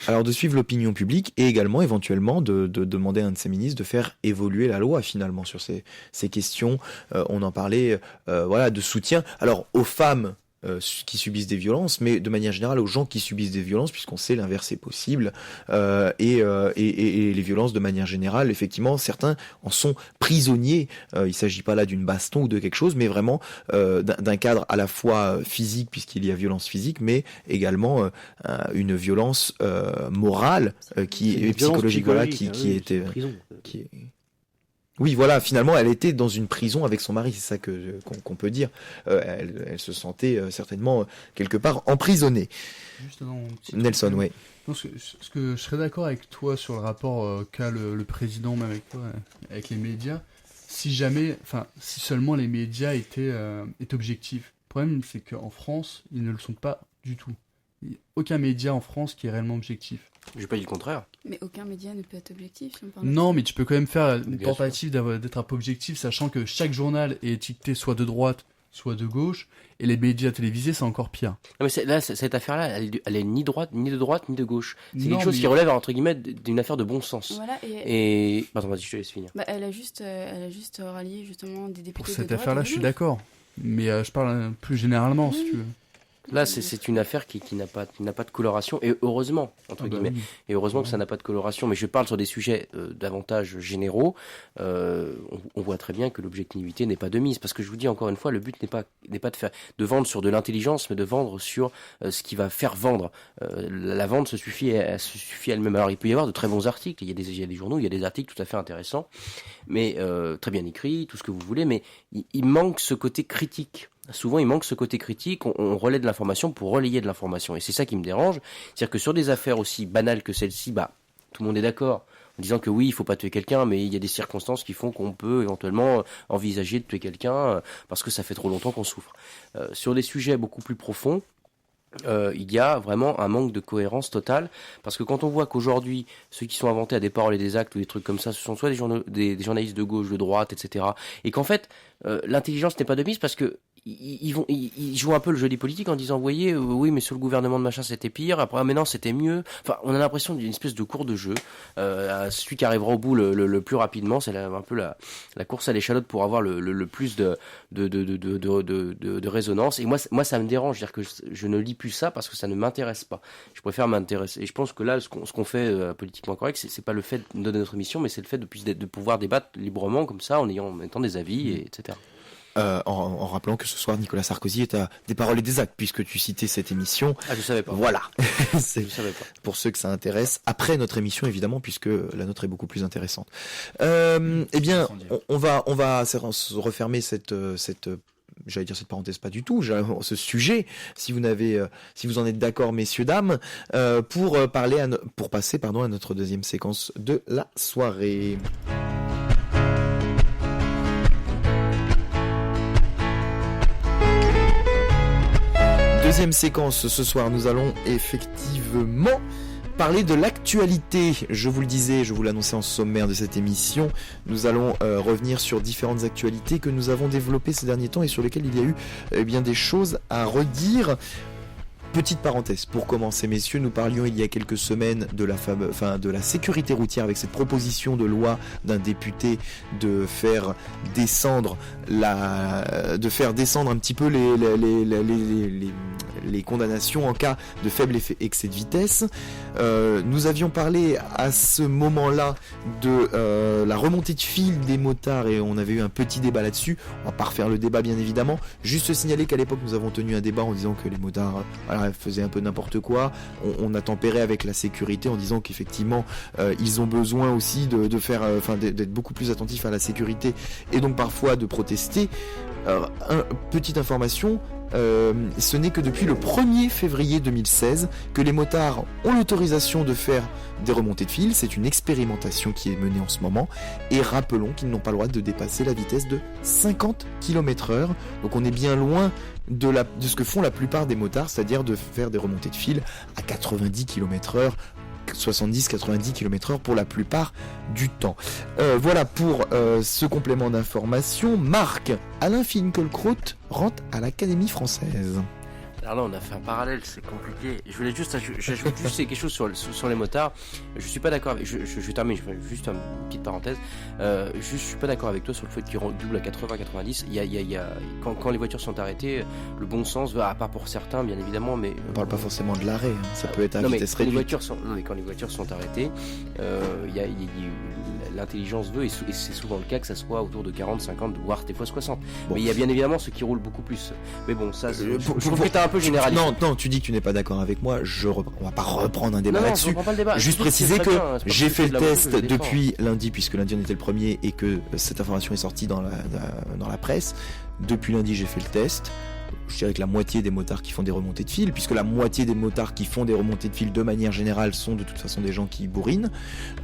Alors de suivre l'opinion publique et également éventuellement de demander à un de ses ministres de faire évoluer la loi finalement sur ces questions. On en parlait, voilà, de soutien. Alors aux femmes qui subissent des violences, mais de manière générale aux gens qui subissent des violences, puisqu'on sait l'inverse est possible, et les violences de manière générale, effectivement, certains en sont prisonniers. Il ne s'agit pas là d'une baston ou de quelque chose, mais vraiment d'un cadre à la fois physique, puisqu'il y a violence physique, mais également une violence morale qui est psychologique, voilà, qui était... Oui, voilà, finalement, elle était dans une prison avec son mari, c'est ça qu'on peut dire. Elle se sentait certainement quelque part emprisonnée. Nelson, oui. Ce que je serais d'accord avec toi sur le rapport qu'a le président, même avec toi, avec les médias, si seulement les médias étaient objectifs. Le problème, c'est qu'en France, ils ne le sont pas du tout. Il n'y a aucun média en France qui est réellement objectif. Je n'ai pas dit le contraire. Mais aucun média ne peut être objectif, si on parle Non, mais tu peux quand même faire une tentative d'être un peu objectif, sachant que chaque journal est étiqueté soit de droite, soit de gauche, et les médias télévisés, c'est encore pire. Non, mais là, cette affaire-là, elle est ni de droite, ni de gauche. C'est quelque chose qui relève, entre guillemets, d'une affaire de bon sens. Voilà, Pardon, vas-y, je te laisse finir. Elle a juste rallié justement des députés Pour de cette droite affaire-là, je suis d'accord. Mais je parle plus généralement, si tu veux. Là, c'est une affaire qui n'a pas de coloration, et heureusement, entre guillemets. Oui. Et heureusement que ça n'a pas de coloration. Mais je parle sur des sujets davantage généraux. On voit très bien que l'objectivité n'est pas de mise. Parce que je vous dis encore une fois, le but n'est pas de vendre sur de l'intelligence, mais de vendre sur ce qui va faire vendre. La vente se suffit elle-même. Alors, il peut y avoir de très bons articles. Il y a des journaux, il y a des articles tout à fait intéressants, mais très bien écrits, tout ce que vous voulez. Mais il manque ce côté critique. Souvent, il manque ce côté critique, on relaie de l'information pour relayer de l'information. Et c'est ça qui me dérange. C'est-à-dire que sur des affaires aussi banales que celle-ci, tout le monde est d'accord. en disant que oui, il faut pas tuer quelqu'un, mais il y a des circonstances qui font qu'on peut éventuellement envisager de tuer quelqu'un parce que ça fait trop longtemps qu'on souffre. Sur des sujets beaucoup plus profonds, il y a vraiment un manque de cohérence totale, parce que quand on voit qu'aujourd'hui ceux qui sont inventés à des paroles et des actes ou des trucs comme ça, ce sont soit des journalistes de gauche, de droite, etc., et qu'en fait l'intelligence n'est pas de mise, parce que ils jouent un peu le jeu des politiques en disant, vous voyez, oui, mais sous le gouvernement de machin c'était pire, après mais non c'était mieux. Enfin, on a l'impression d'une espèce de cours de jeu. Celui qui arrivera au bout le plus rapidement, c'est un peu la course à l'échalote pour avoir le plus de résonance. Et moi ça me dérange, c'est-à-dire que je ne lis plus ça parce que ça ne m'intéresse pas. Je préfère m'intéresser. Et je pense que là, ce qu'on fait politiquement correct, c'est pas le fait de donner notre émission, mais c'est le fait de pouvoir débattre librement comme ça, en mettant des avis, etc. En rappelant que ce soir Nicolas Sarkozy est à Des paroles et des actes, puisque tu citais cette émission. Ah, je savais pas. Voilà. Je savais pas. Pour ceux que ça intéresse, après notre émission évidemment, puisque la nôtre est beaucoup plus intéressante. Eh bien, on va refermer cette j'allais dire cette parenthèse, pas du tout, ce sujet, si vous en êtes d'accord, messieurs, dames, pour passer à notre deuxième séquence de la soirée. Deuxième séquence, ce soir, nous allons effectivement parler de l'actualité. Je vous le disais, je vous l'annonçais en sommaire de cette émission, nous allons revenir sur différentes actualités que nous avons développées ces derniers temps et sur lesquelles il y a eu bien des choses à redire. Petite parenthèse, pour commencer, messieurs, nous parlions il y a quelques semaines de la sécurité routière avec cette proposition de loi d'un député de faire descendre un petit peu les condamnations en cas de faible excès de vitesse. Nous avions parlé à ce moment-là de la remontée de fil des motards et on avait eu un petit débat là-dessus. On va pas refaire le débat bien évidemment, juste signaler qu'à l'époque nous avons tenu un débat en disant que les motards faisaient un peu n'importe quoi. On a tempéré avec la sécurité en disant qu'effectivement ils ont besoin aussi d'être beaucoup plus attentifs à la sécurité et donc parfois de protester. Petite information, ce n'est que depuis le 1er février 2016 que les motards ont l'autorisation de faire des remontées de fil. C'est une expérimentation qui est menée en ce moment. Et rappelons qu'ils n'ont pas le droit de dépasser la vitesse de 50 km/h. Donc on est bien loin de ce que font la plupart des motards, c'est-à-dire de faire des remontées de fil à 90 km/h. 70-90 km/h pour la plupart du temps. Voilà pour ce complément d'information. Marc, Alain Finkielkraut rentre à l'Académie française. Alors là, on a fait un parallèle, c'est compliqué. Je voulais j'ajoute juste quelque chose sur les motards. Je suis pas d'accord avec. Je termine, je fais juste une petite parenthèse. Je suis pas d'accord avec toi sur le fait qu'ils doublent à 80-90. Quand les voitures sont arrêtées, le bon sens va, à part pour certains, bien évidemment, mais. On parle pas forcément de l'arrêt, hein. Ça peut être à vitesse réduite. Quand les voitures sont arrêtées, l'intelligence veut, et c'est souvent le cas, que ça soit autour de 40, 50, voire des fois 60. Bon. Mais il y a bien évidemment ceux qui roulent beaucoup plus. Mais bon, ça, je trouve que t'as un peu généralisé. Non, tu dis que tu n'es pas d'accord avec moi, on va pas reprendre un débat là-dessus. Juste préciser que j'ai fait le test depuis lundi, puisque lundi on était le premier et que cette information est sortie dans la presse. Depuis lundi, j'ai fait le test. Je dirais que la moitié des motards qui font des remontées de fil, puisque la moitié des motards qui font des remontées de fil de manière générale sont de toute façon des gens qui bourrinent,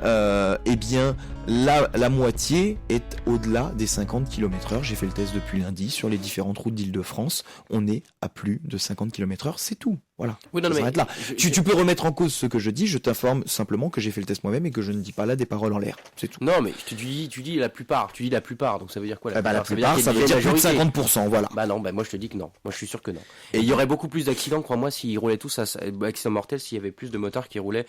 eh bien la moitié est au-delà des 50 km/h. J'ai fait le test depuis lundi sur les différentes routes d'Île-de-France, on est à plus de 50 km/h, c'est tout. Voilà, oui, ça s'arrête là. Tu peux remettre en cause ce que je dis, je t'informe simplement que j'ai fait le test moi-même et que je ne dis pas là des paroles en l'air, c'est tout. Non, mais tu dis la plupart, donc ça veut dire quoi la plupart, ça veut dire plus de 50%, voilà. Bah non, moi je te dis que non, moi je suis sûr que non. Et il y aurait beaucoup plus d'accidents, crois-moi, s'ils roulaient tous accidents mortels, s'il y avait plus de motards qui roulaient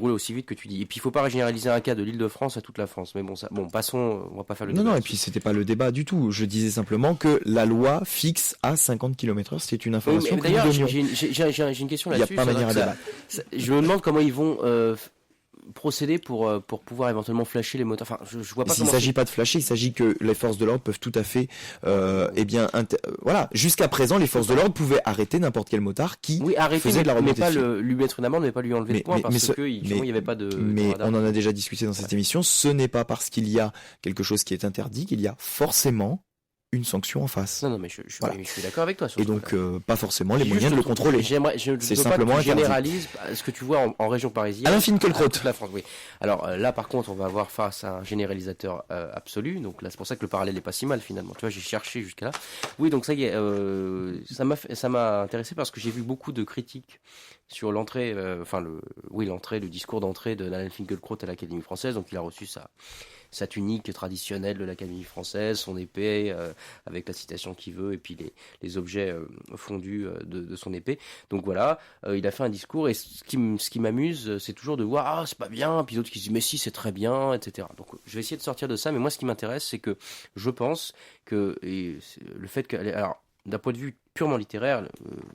aussi vite que tu dis. Et puis il faut pas généraliser un cas de l'Île-de-France à toute la France, mais passons, on va pas faire le débat. Non, et puis c'était pas le débat du tout, je disais simplement que la loi fixe à 50 km/h, c'est une information que nous donnions. J'ai une question là-dessus. Il n'y a pas manière à débattre. Je me demande comment ils vont procéder pour pouvoir éventuellement flasher les motards. Enfin, je vois pas. Il ne s'agit pas de flasher, il s'agit que les forces de l'ordre peuvent tout à fait, voilà. Jusqu'à présent, les forces de l'ordre pouvaient arrêter n'importe quel motard qui faisait de la remontée de fil. Mais pas lui mettre une amende, mais pas lui enlever le point parce que il n'y avait pas de. Mais on en a déjà discuté dans cette émission. Ce n'est pas parce qu'il y a quelque chose qui est interdit qu'il y a forcément une sanction en face. Non, mais je suis d'accord avec toi. Sur et donc, pas forcément les moyens de le contrôler. C'est simplement pas que tu généralises ce que tu vois en région parisienne. Alain Finkielkraut. La France, oui. Alors là, par contre, on va avoir face à un généralisateur absolu. Donc là, c'est pour ça que le parallèle n'est pas si mal finalement. Tu vois, j'ai cherché jusqu'à là. Oui, donc ça y est, ça m'a intéressé parce que j'ai vu beaucoup de critiques sur l'entrée, le discours d'entrée de Alain Finkielkraut à l'Académie française. Donc il a reçu sa tunique traditionnelle de l'Académie française, son épée avec la citation qu'il veut et puis les objets fondus de son épée. Donc voilà, il a fait un discours et ce qui m'amuse, c'est toujours de voir c'est pas bien, puis d'autres qui disent mais si c'est très bien, etc. Donc je vais essayer de sortir de ça, mais moi ce qui m'intéresse, c'est que je pense que le fait que alors d'un point de vue purement littéraire,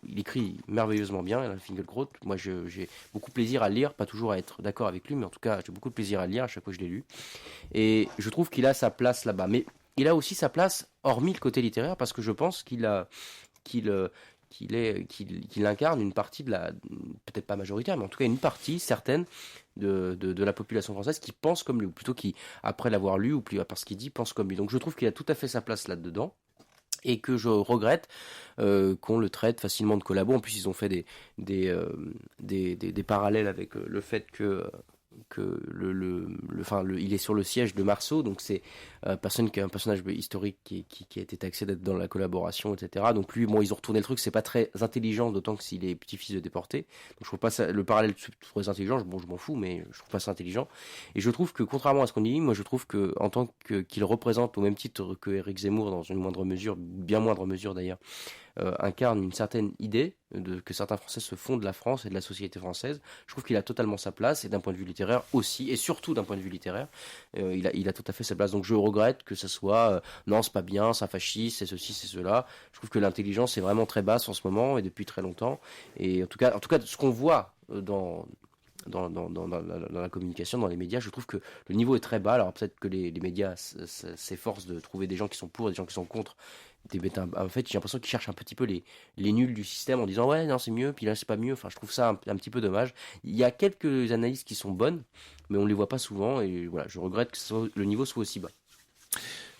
il écrit merveilleusement bien, Alain Finkielkraut. Moi, j'ai beaucoup de plaisir à le lire, pas toujours à être d'accord avec lui, mais en tout cas, j'ai beaucoup de plaisir à le lire à chaque fois que je l'ai lu. Et je trouve qu'il a sa place là-bas. Mais il a aussi sa place, hormis le côté littéraire, parce que je pense qu'il incarne une partie de la, peut-être pas majoritaire, mais en tout cas une partie certaine de la population française qui pense comme lui, ou plutôt qui, après l'avoir lu, ou plus parce qu'il dit, pense comme lui. Donc je trouve qu'il a tout à fait sa place là-dedans. Et que je regrette qu'on le traite facilement de collabo. En plus, ils ont fait des parallèles avec le fait que il est sur le siège de Marceau, donc c'est un personnage historique qui a été taxé d'être dans la collaboration, etc. Donc lui, ils ont retourné le truc, c'est pas très intelligent, d'autant que s'il est petit-fils de déporté. Donc je trouve pas ça, le parallèle très intelligent. Je m'en fous, mais je trouve pas ça intelligent. Et je trouve que contrairement à ce qu'on dit, moi je trouve que en tant qu'il représente au même titre que Éric Zemmour dans une moindre mesure, bien moindre mesure d'ailleurs, incarne une certaine idée que certains Français se font de la France et de la société française. Je trouve qu'il a totalement sa place, et d'un point de vue littéraire aussi, et surtout d'un point de vue littéraire, il a tout à fait sa place. Donc je regrette que ça soit non, c'est pas bien, c'est un fasciste, c'est ceci, c'est cela. Je trouve que l'intelligence est vraiment très basse en ce moment et depuis très longtemps. Et en tout cas ce qu'on voit dans la communication, dans les médias, je trouve que le niveau est très bas. Alors peut-être que les médias s'efforcent de trouver des gens qui sont pour et des gens qui sont contre. En fait, j'ai l'impression qu'ils cherchent un petit peu les nuls du système en disant ouais, non, c'est mieux, puis là, c'est pas mieux. Enfin, je trouve ça un petit peu dommage. Il y a quelques analyses qui sont bonnes, mais on ne les voit pas souvent, et voilà, je regrette que le niveau soit aussi bas.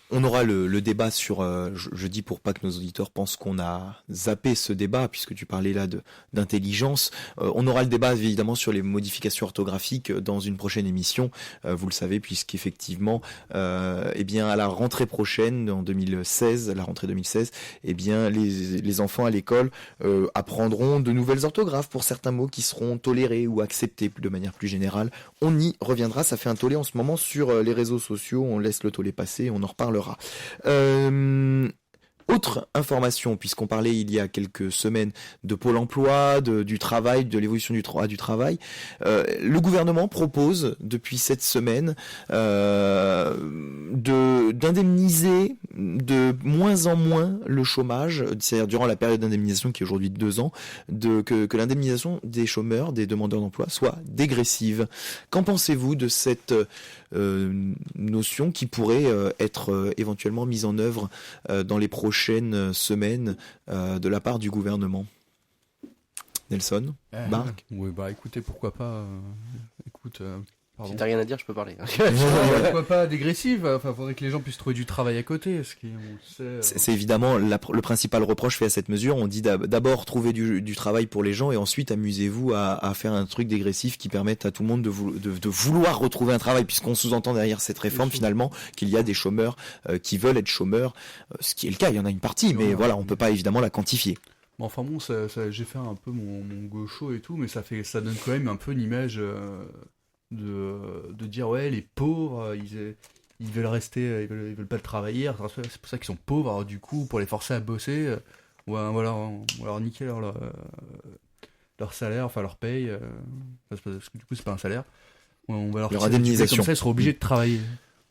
On aura le débat sur, je dis pour pas que nos auditeurs pensent qu'on a zappé ce débat, puisque tu parlais là d'intelligence. On aura le débat évidemment sur les modifications orthographiques dans une prochaine émission, vous le savez, puisqu'effectivement, eh bien à la rentrée prochaine, en 2016, à la rentrée 2016, eh bien les enfants à l'école apprendront de nouvelles orthographes pour certains mots qui seront tolérés ou acceptés de manière plus générale. On y reviendra, ça fait un tollé en ce moment sur les réseaux sociaux, on laisse le tollé passer, on en reparlera. Autre information, puisqu'on parlait il y a quelques semaines de Pôle emploi, du travail, de l'évolution du travail, le gouvernement propose depuis cette semaine d'indemniser de moins en moins le chômage, c'est-à-dire durant la période d'indemnisation qui est aujourd'hui de 2 ans, que l'indemnisation des chômeurs, des demandeurs d'emploi soit dégressive. Qu'en pensez-vous de cette notion qui pourrait être éventuellement mise en œuvre dans les prochaines semaines de la part du gouvernement? Nelson, Marc? Oui, écoutez, pourquoi pas. Si t'as rien à dire, je peux parler. Pourquoi pas dégressive? Enfin, faudrait que les gens puissent trouver du travail à côté. C'est évidemment le principal reproche fait à cette mesure. On dit d'abord trouver du travail pour les gens et ensuite amusez-vous à faire un truc dégressif qui permette à tout le monde de vouloir retrouver un travail, puisqu'on sous-entend derrière cette réforme finalement qu'il y a des chômeurs qui veulent être chômeurs, ce qui est le cas. Il y en a une partie, mais voilà, on peut pas évidemment la quantifier. Enfin bon, j'ai fait un peu mon gaucho et tout, mais ça donne quand même un peu une image de dire ouais, les pauvres ils veulent rester, ils veulent pas travailler, c'est pour ça qu'ils sont pauvres. Alors du coup, pour les forcer à bosser, on va leur niquer leur salaire, enfin leur paye, parce que du coup c'est pas un salaire, on va leur indemnisation, comme ça ils seront obligés de travailler.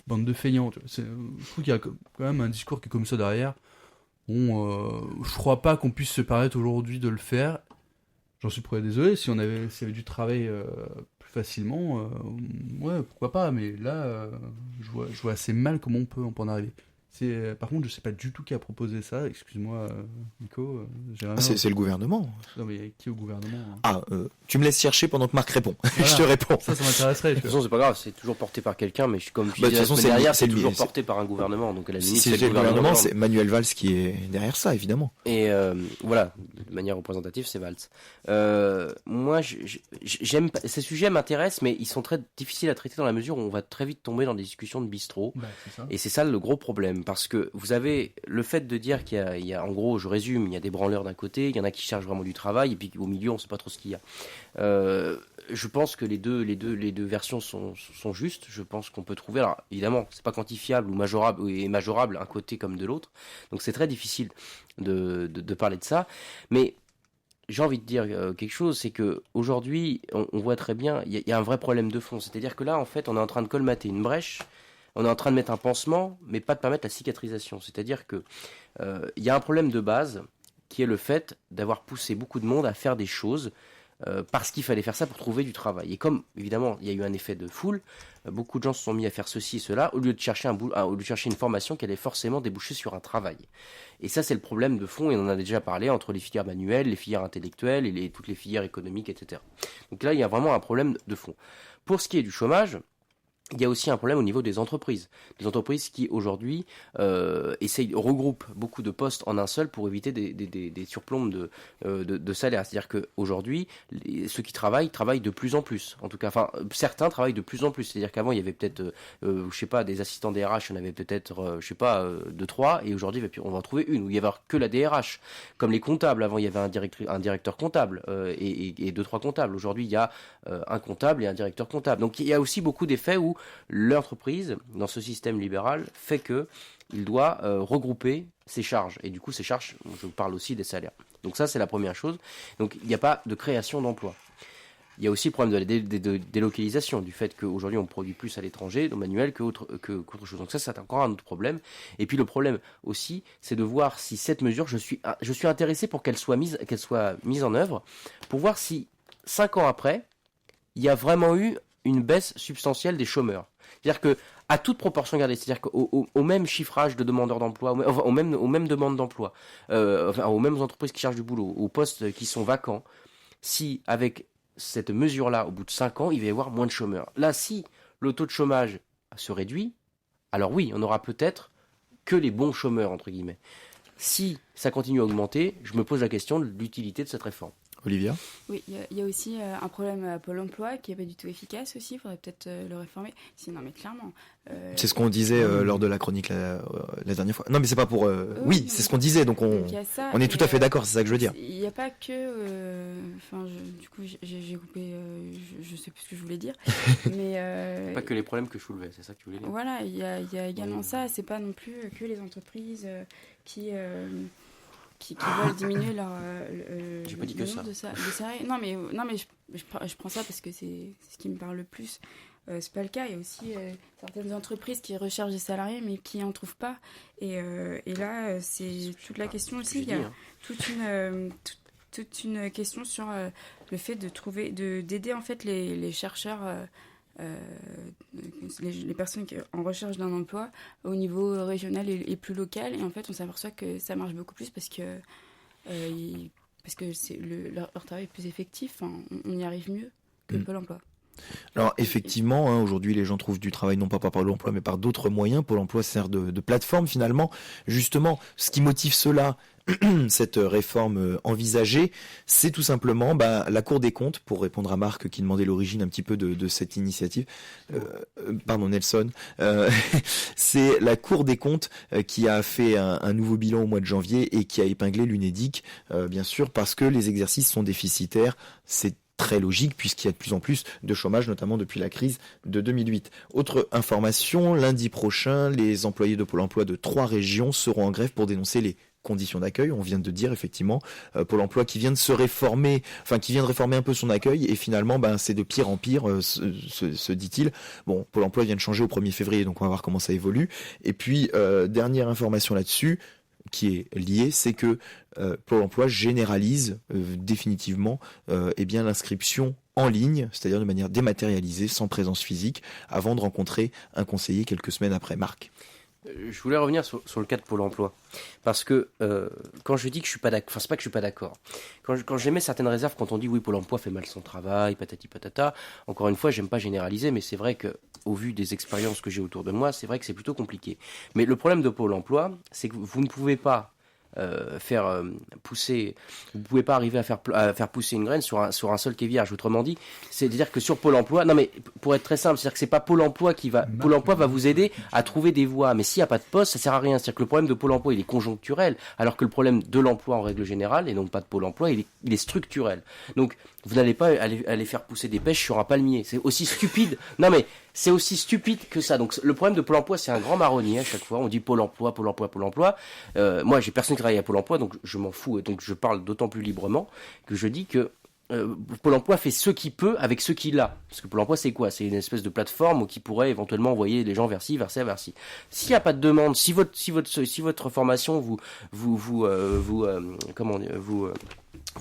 Bande de feignants. Je trouve qu'il y a quand même un discours qui est comme ça derrière. Je crois pas qu'on puisse se permettre aujourd'hui de le faire. J'en suis désolé. Si on avait du travail plus facilement, ouais, pourquoi pas. Mais là, je vois assez mal comment on peut en arriver. Par contre, je sais pas du tout qui a proposé ça. Excuse-moi, Nico. C'est le gouvernement. Non, mais qui au gouvernement hein Ah, tu me laisses chercher pendant que Marc répond. Voilà. Je te réponds. Ça m'intéresserait. De toute façon, c'est pas grave, c'est toujours porté par quelqu'un, mais comme tu Bah, disais de toute façon, derrière, c'est c'est toujours lui, porté par un gouvernement. Donc à la limite, Si c'est le gouvernement, c'est Manuel Valls qui est derrière ça, évidemment. Et voilà, de manière représentative, c'est Valls. Moi, j'aime ces sujets m'intéressent, mais ils sont très difficiles à traiter dans la mesure où on va très vite tomber dans des discussions de bistrot. C'est ça. Et c'est ça le gros problème, parce que vous avez le fait de dire qu'il y a, en gros, je résume, il y a des branleurs d'un côté, il y en a qui cherchent vraiment du travail, et puis au milieu, on ne sait pas trop ce qu'il y a. Je pense que les deux versions sont justes. Je pense qu'on peut trouver, alors évidemment, c'est pas quantifiable ou majorable un côté comme de l'autre, donc c'est très difficile de parler de ça, mais j'ai envie de dire quelque chose, c'est que aujourd'hui, on voit très bien, il y a un vrai problème de fond, c'est-à-dire que là, en fait, on est en train de colmater une brèche. On est en train de mettre un pansement, mais pas de permettre la cicatrisation. C'est-à-dire que y a un problème de base qui est le fait d'avoir poussé beaucoup de monde à faire des choses parce qu'il fallait faire ça pour trouver du travail. Et comme, évidemment, il y a eu un effet de foule, beaucoup de gens se sont mis à faire ceci et cela au lieu de chercher au lieu de chercher une formation qui allait forcément déboucher sur un travail. Et ça, c'est le problème de fond, et on en a déjà parlé, entre les filières manuelles, les filières intellectuelles et toutes les filières économiques, etc. Donc là, il y a vraiment un problème de fond. Pour ce qui est du chômage, il y a aussi un problème au niveau des entreprises. Des entreprises qui, aujourd'hui, regroupent beaucoup de postes en un seul pour éviter des surplombes de salaire. C'est-à-dire qu'aujourd'hui, ceux qui travaillent de plus en plus. En tout cas, enfin, certains travaillent de plus en plus. C'est-à-dire qu'avant, il y avait peut-être, je sais pas, des assistants DRH, il y en avait peut-être, je sais pas, 2-3, et aujourd'hui, on va en trouver une, où il y avait que la DRH. Comme les comptables, avant, il y avait un directeur comptable et 2-3 comptables. Aujourd'hui, il y a un comptable et un directeur comptable. Donc, il y a aussi beaucoup d'effets où l'entreprise, dans ce système libéral, fait que il doit regrouper ses charges. Et du coup, ces charges, je parle aussi des salaires. Donc ça, c'est la première chose. Donc, il n'y a pas de création d'emplois. Il y a aussi le problème de délocalisation, du fait qu'aujourd'hui, on produit plus à l'étranger, dans manuel, qu'autre chose. Donc ça, c'est encore un autre problème. Et puis, le problème aussi, c'est de voir si cette mesure, je suis intéressé pour qu'elle soit mise en œuvre, pour voir si, 5 ans après, il y a vraiment eu une baisse substantielle des chômeurs. C'est-à-dire que, à toute proportion gardée, c'est-à-dire qu'au même chiffrage de demandeurs d'emploi, aux mêmes demandes d'emploi, aux mêmes entreprises qui cherchent du boulot, aux postes qui sont vacants, si avec cette mesure-là, au bout de 5 ans, il va y avoir moins de chômeurs. Là, si le taux de chômage se réduit, alors oui, on aura peut-être que les bons chômeurs, entre guillemets. Si ça continue à augmenter, je me pose la question de l'utilité de cette réforme. Olivia ? Oui, il y a aussi un problème à Pôle emploi qui n'est pas du tout efficace aussi. Il faudrait peut-être le réformer. Sinon, mais clairement. C'est ce qu'on disait lors de la chronique la dernière fois. Non, mais c'est pas pour. Oui, c'est ce qu'on disait, donc on est tout à fait d'accord, c'est ça que je veux dire. Il n'y a pas que. Du coup, j'ai coupé. Je sais plus ce que je voulais dire. Mais. Pas que les problèmes que je soulevais, c'est ça que tu voulais dire. Voilà, il y a également ça. C'est pas non plus que les entreprises qui veulent diminuer leur J'ai pas dit que ça. de salariés. Non mais je prends ça parce que c'est ce qui me parle le plus. C'est pas le cas. Il y a aussi certaines entreprises qui recherchent des salariés mais qui en trouvent pas. Et là, c'est toute la question aussi. Il y a toute une question sur le fait d'aider en fait les chercheurs. Les personnes en recherche d'un emploi au niveau régional et plus local, et en fait on s'aperçoit que ça marche beaucoup plus parce que leur travail est plus effectif, on y arrive mieux que Pôle emploi. Alors effectivement, aujourd'hui les gens trouvent du travail non pas par Pôle emploi mais par d'autres moyens. Pôle emploi sert de plateforme finalement. Justement, ce qui motive cela, cette réforme envisagée, c'est tout simplement la Cour des comptes, pour répondre à Marc qui demandait l'origine un petit peu de cette initiative. Pardon Nelson. C'est la Cour des comptes qui a fait un nouveau bilan au mois de janvier et qui a épinglé l'UNEDIC, bien sûr, parce que les exercices sont déficitaires. C'est très logique puisqu'il y a de plus en plus de chômage, notamment depuis la crise de 2008. Autre information, lundi prochain, les employés de Pôle emploi de 3 régions seront en grève pour dénoncer les conditions d'accueil. On vient de dire effectivement Pôle emploi qui vient de se réformer, qui vient de réformer un peu son accueil, et finalement c'est de pire en pire, se dit-il. Bon, Pôle emploi vient de changer au 1er février, donc on va voir comment ça évolue. Et puis dernière information là-dessus qui est liée, c'est que Pôle emploi généralise définitivement l'inscription en ligne, c'est-à-dire de manière dématérialisée, sans présence physique, avant de rencontrer un conseiller quelques semaines après. Marc. Je voulais revenir sur le cas de Pôle emploi. Parce que quand je dis que je suis pas d'accord, enfin c'est pas que je suis pas d'accord. Quand j'émets certaines réserves, quand on dit oui, Pôle emploi fait mal son travail, patati patata, encore une fois, j'aime pas généraliser, mais c'est vrai que au vu des expériences que j'ai autour de moi, c'est vrai que c'est plutôt compliqué. Mais le problème de Pôle emploi, c'est que vous ne pouvez pas faire pousser, vous pouvez pas arriver à faire pousser une graine sur un sol qui est vierge. Autrement dit, c'est-à-dire que sur Pôle emploi, non mais pour être très simple, c'est-à-dire que c'est pas Pôle emploi Pôle emploi va vous aider à trouver des voies, mais s'il n'y a pas de poste, ça sert à rien. C'est-à-dire que le problème de Pôle emploi, il est conjoncturel, alors que le problème de l'emploi en règle générale, et donc pas de Pôle emploi, il est structurel. Donc vous n'allez pas aller faire pousser des pêches sur un palmier. C'est aussi stupide. Non mais c'est aussi stupide que ça. Donc le problème de Pôle emploi, c'est un grand marronnier à chaque fois. On dit Pôle emploi, Pôle emploi, Pôle emploi. Moi, j'ai personne qui travaille à Pôle emploi, donc je m'en fous. Et donc je parle d'autant plus librement que je dis que Pôle emploi fait ce qu'il peut avec ce qu'il a. Parce que Pôle emploi, c'est quoi? C'est une espèce de plateforme qui pourrait éventuellement envoyer les gens vers ci, vers ça, vers ci. S'il n'y a pas de demande, si votre formation vous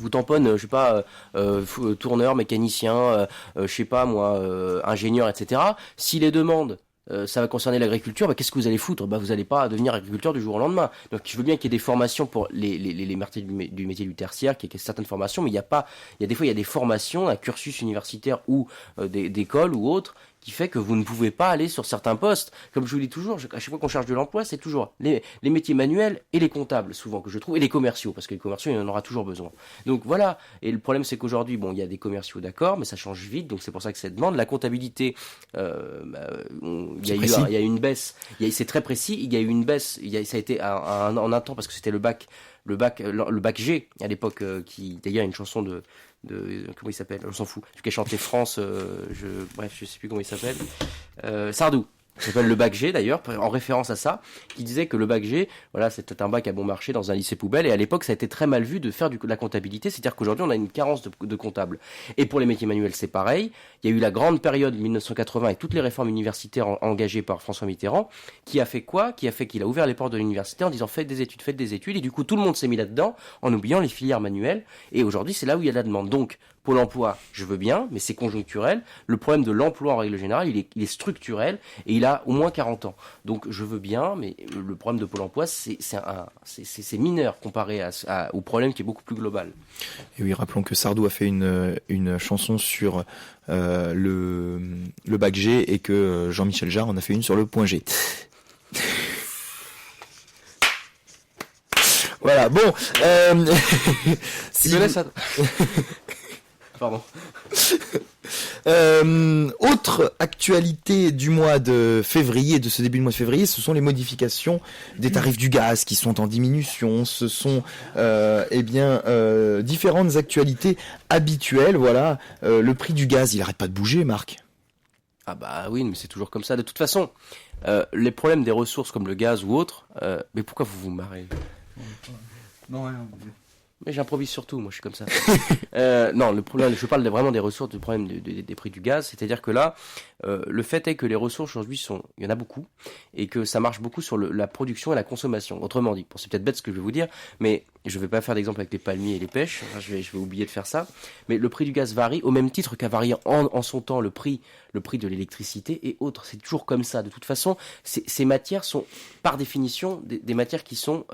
tamponne, je sais pas, tourneur, mécanicien, je sais pas moi, ingénieur, etc. Si les demandes ça va concerner l'agriculture, qu'est-ce que vous allez foutre? Vous n'allez pas devenir agriculteur du jour au lendemain. Donc je veux bien qu'il y ait des formations pour les métiers du métier du tertiaire, qu'il y ait certaines formations, mais il y a des fois il y a des formations, un cursus universitaire ou d'école ou autre, qui fait que vous ne pouvez pas aller sur certains postes. Comme je vous dis toujours, à chaque fois qu'on cherche de l'emploi, c'est toujours les métiers manuels et les comptables, souvent, que je trouve, et les commerciaux, parce que les commerciaux, il y en aura toujours besoin. Donc voilà, et le problème, c'est qu'aujourd'hui, il y a des commerciaux, d'accord, mais ça change vite, donc c'est pour ça que ça demande. La comptabilité, il y a eu une baisse, c'est très précis, il y a eu une baisse, ça a été en un temps, parce que c'était le bac G, à l'époque, qui, d'ailleurs, une chanson de comment il s'appelle, on s'en fout, celui qui a chanté France, je sais plus comment il s'appelle, Sardou. Ça s'appelle le bac G d'ailleurs, en référence à ça, qui disait que le bac G, voilà, c'était un bac à bon marché dans un lycée poubelle, et à l'époque ça a été très mal vu de faire de la comptabilité, c'est-à-dire qu'aujourd'hui on a une carence de comptables. Et pour les métiers manuels c'est pareil, il y a eu la grande période 1980 et toutes les réformes universitaires engagées par François Mitterrand, qui a fait quoi? Qui a fait qu'il a ouvert les portes de l'université en disant faites des études, et du coup tout le monde s'est mis là-dedans, en oubliant les filières manuelles, et aujourd'hui c'est là où il y a de la demande. Donc, Pôle emploi, je veux bien, mais c'est conjoncturel. Le problème de l'emploi en règle générale, il est structurel et il a au moins 40 ans. Donc je veux bien, mais le problème de Pôle emploi, c'est mineur comparé au problème qui est beaucoup plus global. Et oui, rappelons que Sardou a fait une chanson sur le bac G et que Jean-Michel Jarre en a fait une sur le point G. Voilà, bon. Tu me laisses Pardon. Autre actualité du mois de février, de ce début de mois de février, ce sont les modifications des tarifs du gaz qui sont en diminution. Ce sont différentes actualités habituelles. Voilà, le prix du gaz, il arrête pas de bouger, Marc. Ah bah oui, mais c'est toujours comme ça. De toute façon, les problèmes des ressources comme le gaz ou autre, mais pourquoi vous vous marrez? Non, rien. Mais j'improvise surtout, moi je suis comme ça. Non, le problème, je parle vraiment des ressources, du problème des prix du gaz, c'est-à-dire que là, le fait est que les ressources aujourd'hui il y en a beaucoup, et que ça marche beaucoup sur la production et la consommation. Autrement dit, c'est peut-être bête ce que je vais vous dire, mais je vais pas faire d'exemple avec les palmiers et les pêches, je vais oublier de faire ça, mais le prix du gaz varie au même titre qu'a varié en son temps le prix de l'électricité et autres. C'est toujours comme ça. De toute façon, ces matières sont par définition des matières qui sont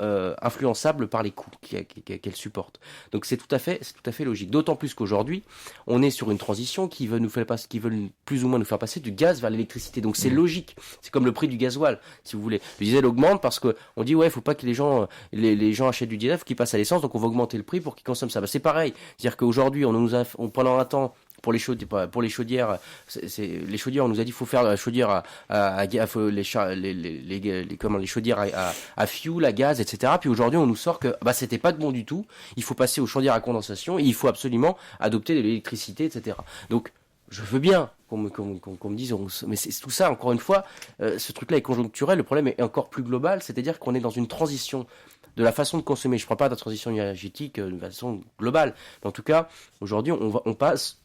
influençables par les coûts qu'elles supportent. Donc c'est tout à fait logique. D'autant plus qu'aujourd'hui, on est sur une transition qui veut plus ou moins nous faire passer du gaz vers l'électricité. Donc c'est logique. C'est comme le prix du gasoil, si vous voulez. Le diesel augmente parce que on dit faut pas que les gens achètent du diesel, faut qu'ils passent à l'essence, donc on va augmenter le prix pour qu'ils consomment ça. C'est pareil. C'est-à-dire qu'aujourd'hui, pendant un temps, pour les chaudières, les chaudières, on nous a dit qu'il faut faire la chaudière les chaudières à fioul, à gaz, etc. Puis aujourd'hui, on nous sort que c'était pas bon du tout. Il faut passer aux chaudières à condensation et il faut absolument adopter de l'électricité, etc. Donc, je veux bien qu'on me dise, mais c'est tout ça, encore une fois, ce truc-là est conjoncturel. Le problème est encore plus global, c'est-à-dire qu'on est dans une transition de la façon de consommer. Je ne parle pas de la transition énergétique de façon globale. Mais en tout cas, aujourd'hui, on passe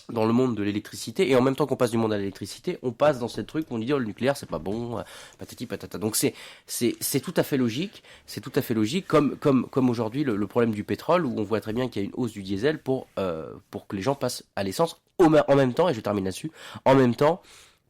dans le monde de l'électricité, et en même temps qu'on passe du monde à l'électricité, on passe dans ce truc où on dit le nucléaire c'est pas bon, patati patata. Donc c'est tout à fait logique, comme aujourd'hui le problème du pétrole, où on voit très bien qu'il y a une hausse du diesel pour que les gens passent à l'essence en même temps, et je termine là-dessus, en même temps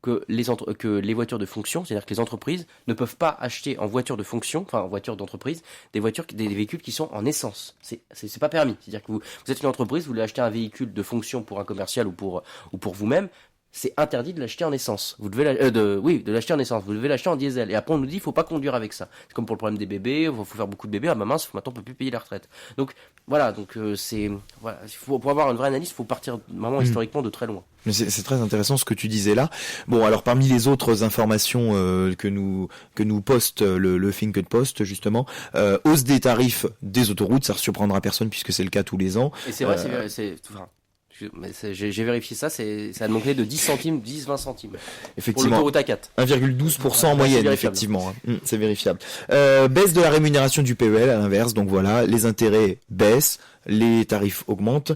que les voitures de fonction, c'est-à-dire que les entreprises ne peuvent pas acheter en voiture de fonction, enfin en voiture d'entreprise, des véhicules qui sont en essence. C'est pas permis. C'est-à-dire que vous êtes une entreprise, vous voulez acheter un véhicule de fonction pour un commercial ou pour vous-même. C'est interdit de l'acheter en essence. Vous devez de l'acheter en essence. Vous devez l'acheter en diesel. Et après, on nous dit, il faut pas conduire avec ça. C'est comme pour le problème des bébés. Il faut faire beaucoup de bébés. Ah, bah mince, maintenant, on peut plus payer la retraite. Donc, voilà. Donc, pour avoir une vraie analyse, il faut partir vraiment historiquement de très loin. Mais c'est très intéressant ce que tu disais là. Bon, alors parmi les autres informations que nous poste le Think Post justement, hausse des tarifs des autoroutes, ça ne surprendra personne puisque c'est le cas tous les ans. Et c'est vrai, j'ai vérifié ça, ça a augmenté de 10-20 centimes. Effectivement. Pour l'autoroute A4. 1,12% en moyenne, effectivement. C'est vérifiable. Baisse de la rémunération du PEL à l'inverse, donc voilà, les intérêts baissent. Les tarifs augmentent,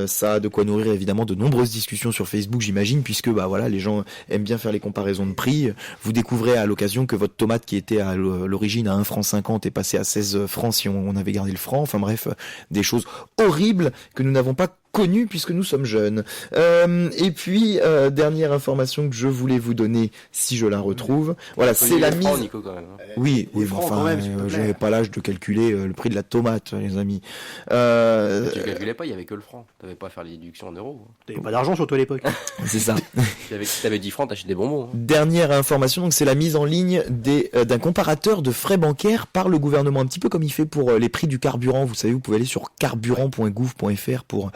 ça a de quoi nourrir évidemment de nombreuses discussions sur Facebook, j'imagine, puisque les gens aiment bien faire les comparaisons de prix. Vous découvrez à l'occasion que votre tomate qui était à l'origine à 1,50 franc est passée à 16 francs si on avait gardé le franc. Enfin bref, des choses horribles que nous n'avons pas connues puisque nous sommes jeunes. Et puis dernière information que je voulais vous donner, si je la retrouve, voilà, c'est la mise. Nico, quand même. Oui, mais enfin, j'avais pas l'âge de calculer le prix de la tomate, les amis. Tu calculais pas, il y avait que le franc. T'avais pas à faire les déductions en euros. T'avais pas d'argent sur toi à l'époque. C'est ça. Si t'avais 10 francs, t'achètes des bonbons. Dernière information, donc c'est la mise en ligne d'un comparateur de frais bancaires par le gouvernement, un petit peu comme il fait pour les prix du carburant. Vous savez, vous pouvez aller sur carburant.gouv.fr pour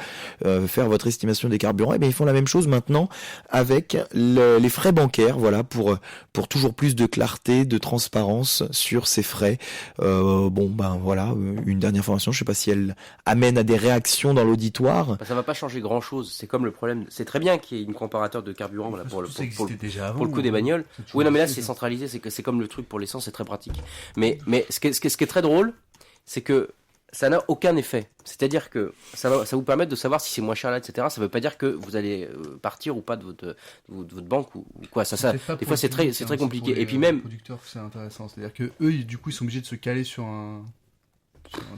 faire votre estimation des carburants. Et bien ils font la même chose maintenant avec les frais bancaires, voilà, pour toujours plus de clarté, de transparence sur ces frais. Voilà, une dernière information. Je sais pas si elle amène à des réactions dans l'auditoire. Ça va pas changer grand chose. C'est comme le problème. C'est très bien qu'il y ait une comparateur de carburant pour le coup des bagnoles. Oui, non, mais là c'est centralisé. C'est comme le truc pour l'essence, c'est très pratique. Mais ce qui est très drôle, c'est que ça n'a aucun effet. C'est-à-dire que ça va vous permettre de savoir si c'est moins cher là, etc. Ça veut pas dire que vous allez partir ou pas de votre banque ou quoi. Des fois c'est très compliqué. Et puis même les producteurs, c'est intéressant. C'est-à-dire que eux, du coup, ils sont obligés de se caler sur un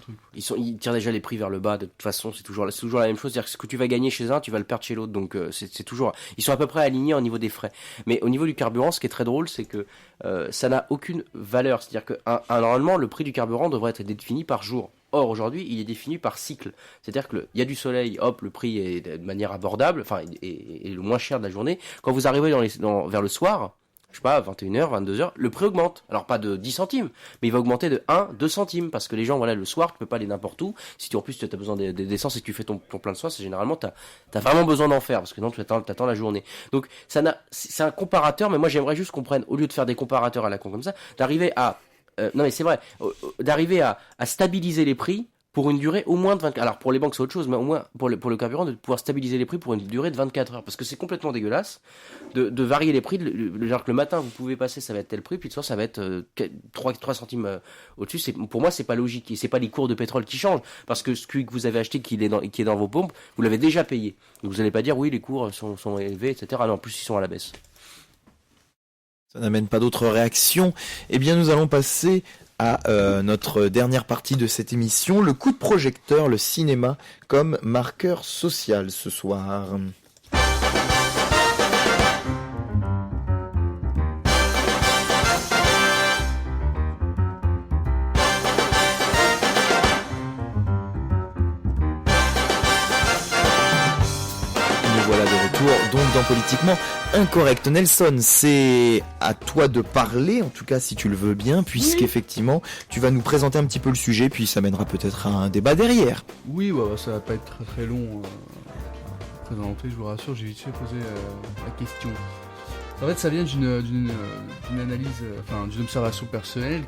truc. Ils tirent déjà les prix vers le bas. De toute façon, c'est toujours la même chose. C'est-à-dire que ce que tu vas gagner chez un, tu vas le perdre chez l'autre. Donc c'est toujours. Ils sont à peu près alignés au niveau des frais. Mais au niveau du carburant, ce qui est très drôle, c'est que ça n'a aucune valeur. C'est-à-dire que normalement, le prix du carburant devrait être défini par jour. Or, aujourd'hui, il est défini par cycle. C'est-à-dire qu'il y a du soleil, hop, le prix est de manière abordable, enfin, est le moins cher de la journée. Quand vous arrivez vers le soir, je sais pas, 21h, 22h, le prix augmente. Alors, pas de 10 centimes, mais il va augmenter de 1, 2 centimes. Parce que les gens, voilà, le soir, tu peux pas aller n'importe où. Si en plus, tu as besoin d'essence et que tu fais ton plein de soir, c'est généralement, t'as vraiment besoin d'en faire. Parce que non, tu attends la journée. Donc, c'est un comparateur, mais moi, j'aimerais juste qu'on prenne, au lieu de faire des comparateurs à la con comme ça, d'arriver à non mais c'est vrai, d'arriver à stabiliser les prix pour une durée au moins de 24 heures. Alors pour les banques c'est autre chose, mais au moins pour le carburant de pouvoir stabiliser les prix pour une durée de 24 heures. Parce que c'est complètement dégueulasse de varier les prix. Genre que le matin vous pouvez passer, ça va être tel prix, puis le soir ça va être 3 centimes au-dessus. Pour moi c'est pas logique. Et c'est pas les cours de pétrole qui changent. Parce que ce que vous avez acheté qui est dans vos pompes, vous l'avez déjà payé. Donc vous n'allez pas dire oui les cours sont élevés, etc. Non, en plus ils sont à la baisse. Ça n'amène pas d'autres réactions. Eh bien, nous allons passer à notre dernière partie de cette émission, le coup de projecteur, le cinéma comme marqueur social ce soir. Voilà de retour donc dans Politiquement Incorrect. Nelson, c'est à toi de parler, en tout cas si tu le veux bien, puisqu'effectivement tu vas nous présenter un petit peu le sujet, puis ça mènera peut-être à un débat derrière. Oui, ça va pas être très très long à présenter, je vous rassure, j'ai vite fait poser la question. En fait, ça vient d'une analyse, d'une observation personnelle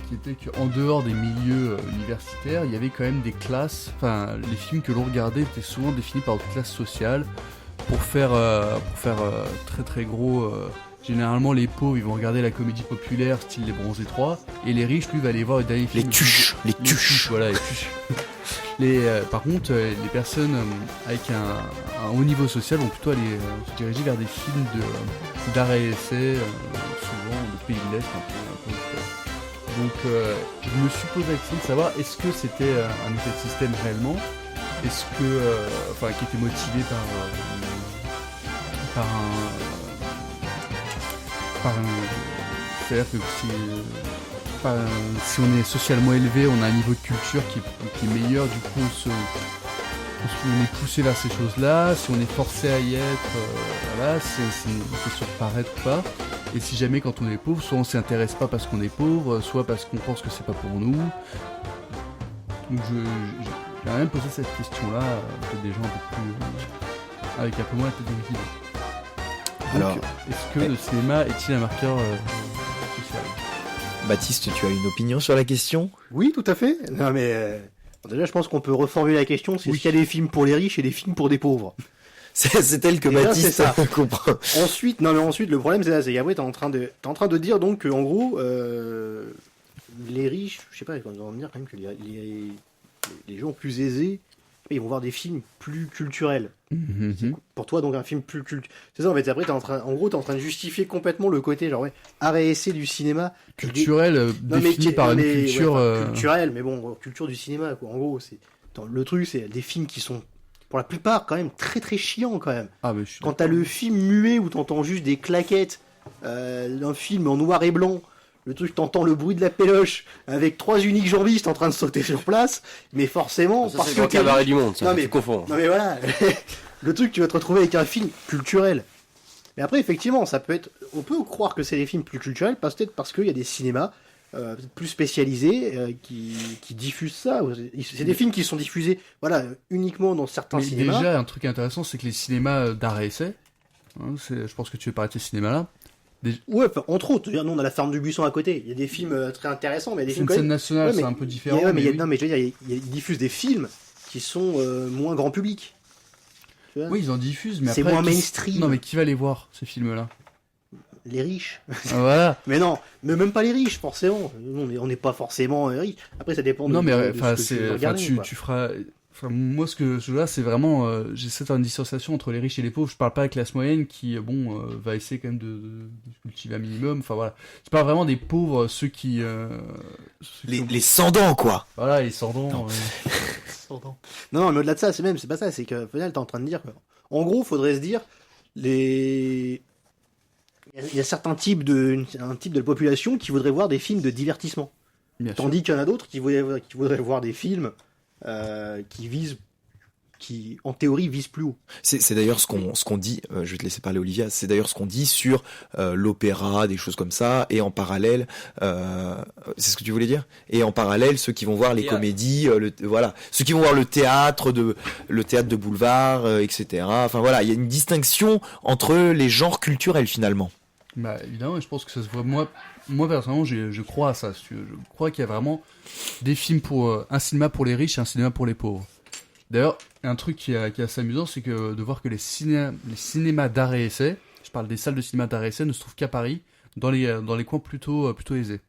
qui était qu'en dehors des milieux universitaires, il y avait quand même des classes, les films que l'on regardait étaient souvent définis par des classes sociales. Pour faire très très gros, généralement les pauvres ils vont regarder la comédie populaire style Les Bronzés 3, et les riches lui va aller voir les derniers films. Les tuches. Voilà, les tuches. Par contre, les personnes avec un haut niveau social vont plutôt aller se diriger vers des films d'art et essai, souvent de pays de l'Est, un peu. Donc je me suis posé la question de savoir est-ce que c'était un effet de système réellement, est-ce que qui était motivé par c'est-à-dire que si on est socialement élevé, on a un niveau de culture qui est meilleur, du coup on est poussé vers ces choses-là. Si on est forcé à y être, voilà, c'est sur paraître ou pas. Et si jamais quand on est pauvre, soit on s'y intéresse pas parce qu'on est pauvre, soit parce qu'on pense que c'est pas pour nous. Donc j'ai même posé cette question-là à des gens un peu plus avec un peu moins la tête dans le guide. Alors, est-ce que le cinéma est-il un marqueur social ? Baptiste, tu as une opinion sur la question ? Oui, tout à fait. Non, mais déjà, je pense qu'on peut reformuler la question. C'est est-ce qu'il y a des films pour les riches et des films pour des pauvres ? C'est tel que Déjà, Baptiste c'est ça. comprend. Ensuite, le problème c'est ça, c'est qu'après t'es en train de dire donc qu'en gros, les riches, je sais pas, on va dire quand même que les gens plus aisés, ils vont voir des films plus culturels. Mm-hmm. Pour toi, donc un film plus culturel. C'est ça, en fait. Après, t'es en train de justifier complètement le côté, genre, art et essai du cinéma. Culturel, défini par une culture... culturelle, mais bon, culture du cinéma, quoi. En gros, le truc, c'est des films qui sont, pour la plupart, quand même, très très chiants, quand même. Ah, mais je suis Quand t'as le film muet où t'entends juste des claquettes, un film en noir et blanc, le truc, t'entends le bruit de la péloche avec 3 uniques jambistes en train de sauter sur place, mais forcément, Ça, parce c'est que le grand cabaret du monde, ça, Non, mais- tu confonds. Non mais voilà, le truc, tu vas te retrouver avec un film culturel. Mais après, effectivement, on peut croire que c'est des films plus culturels, peut-être parce qu'il y a des cinémas peut-être plus spécialisés qui diffusent ça. C'est des films qui sont diffusés, voilà, uniquement dans certains Mais cinémas. déjà, un truc intéressant, c'est que les cinémas d'art et essai, je pense que tu fais partie de ces cinémas-là, Ouais, enfin, entre autres, nous on a la ferme du buisson à côté. Il y a des films très intéressants, mais il y a des c'est films une quand scène même. nationale, Ouais, mais- c'est un peu différent. Ouais, mais oui. non, mais je veux dire, ils diffusent des films qui sont moins grand public. Tu vois, Oui, ils en diffusent, mais c'est après... moins qui- mainstream. Non, mais qui va les voir, ces films-là? Les riches. Ah, voilà. Mais non, mais même pas les riches, forcément. Nous, on n'est pas forcément riches. Après, ça dépend de, Non, mais de enfin, ce que tu veux regarder, quoi. tu feras... Enfin, moi, ce que je veux là, c'est vraiment... j'essaie de faire une dissociation entre les riches et les pauvres. Je parle pas de la classe moyenne qui, va essayer quand même de cultiver un minimum. Enfin, voilà. Je parle vraiment des pauvres, ceux qui... Les sans-dents, quoi. Voilà, les sans-dents. Non. Non, mais au-delà de ça, c'est pas ça. C'est qu'au final, t'es en train de dire. En gros, faudrait se dire, il y a certains types un type de population qui voudrait voir des films de divertissement. Bien sûr. Tandis qu'il y en a d'autres qui voudraient voir des films qui, en théorie, visent plus haut. C'est d'ailleurs ce qu'on dit, je vais te laisser parler Olivia, c'est d'ailleurs ce qu'on dit sur l'opéra, des choses comme ça, et en parallèle, c'est ce que tu voulais dire ? Et en parallèle, ceux qui vont voir les Théâtre. comédies, voilà, ceux qui vont voir le théâtre de boulevard, etc. Enfin voilà, il y a une distinction entre les genres culturels finalement. Bah, évidemment, et je pense que ça se voit. Moi personnellement, je crois à ça. Si tu veux. Je crois qu'il y a vraiment des films pour un cinéma pour les riches et un cinéma pour les pauvres. D'ailleurs, un truc qui est assez amusant, c'est que de voir que les cinémas d'art et essai, je parle des salles de cinéma d'art et essai, ne se trouvent qu'à Paris, dans les coins plutôt aisés.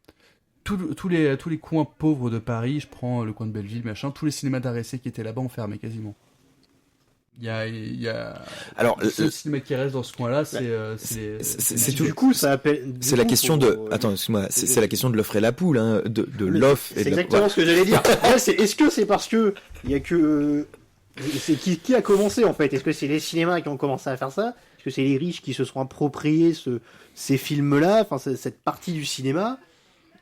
Tous les coins pauvres de Paris, je prends le coin de Belleville, machin, tous les cinémas d'art et essai qui étaient là-bas ont fermé quasiment. Il y a Alors, le seul cinéma qui reste dans ce coin-là, c'est c'est tout. Du coup, ça appelle. C'est la question de. Attends, excuse-moi. C'est la question de l'offre et la poule, hein, de l'offre et C'est de la. exactement ce que j'allais dire. Là, est-ce que c'est parce que il y a que c'est qui a commencé en fait? Est-ce que c'est les cinémas qui ont commencé à faire ça? Est-ce que c'est les riches qui se sont appropriés ces films-là, enfin cette partie du cinéma?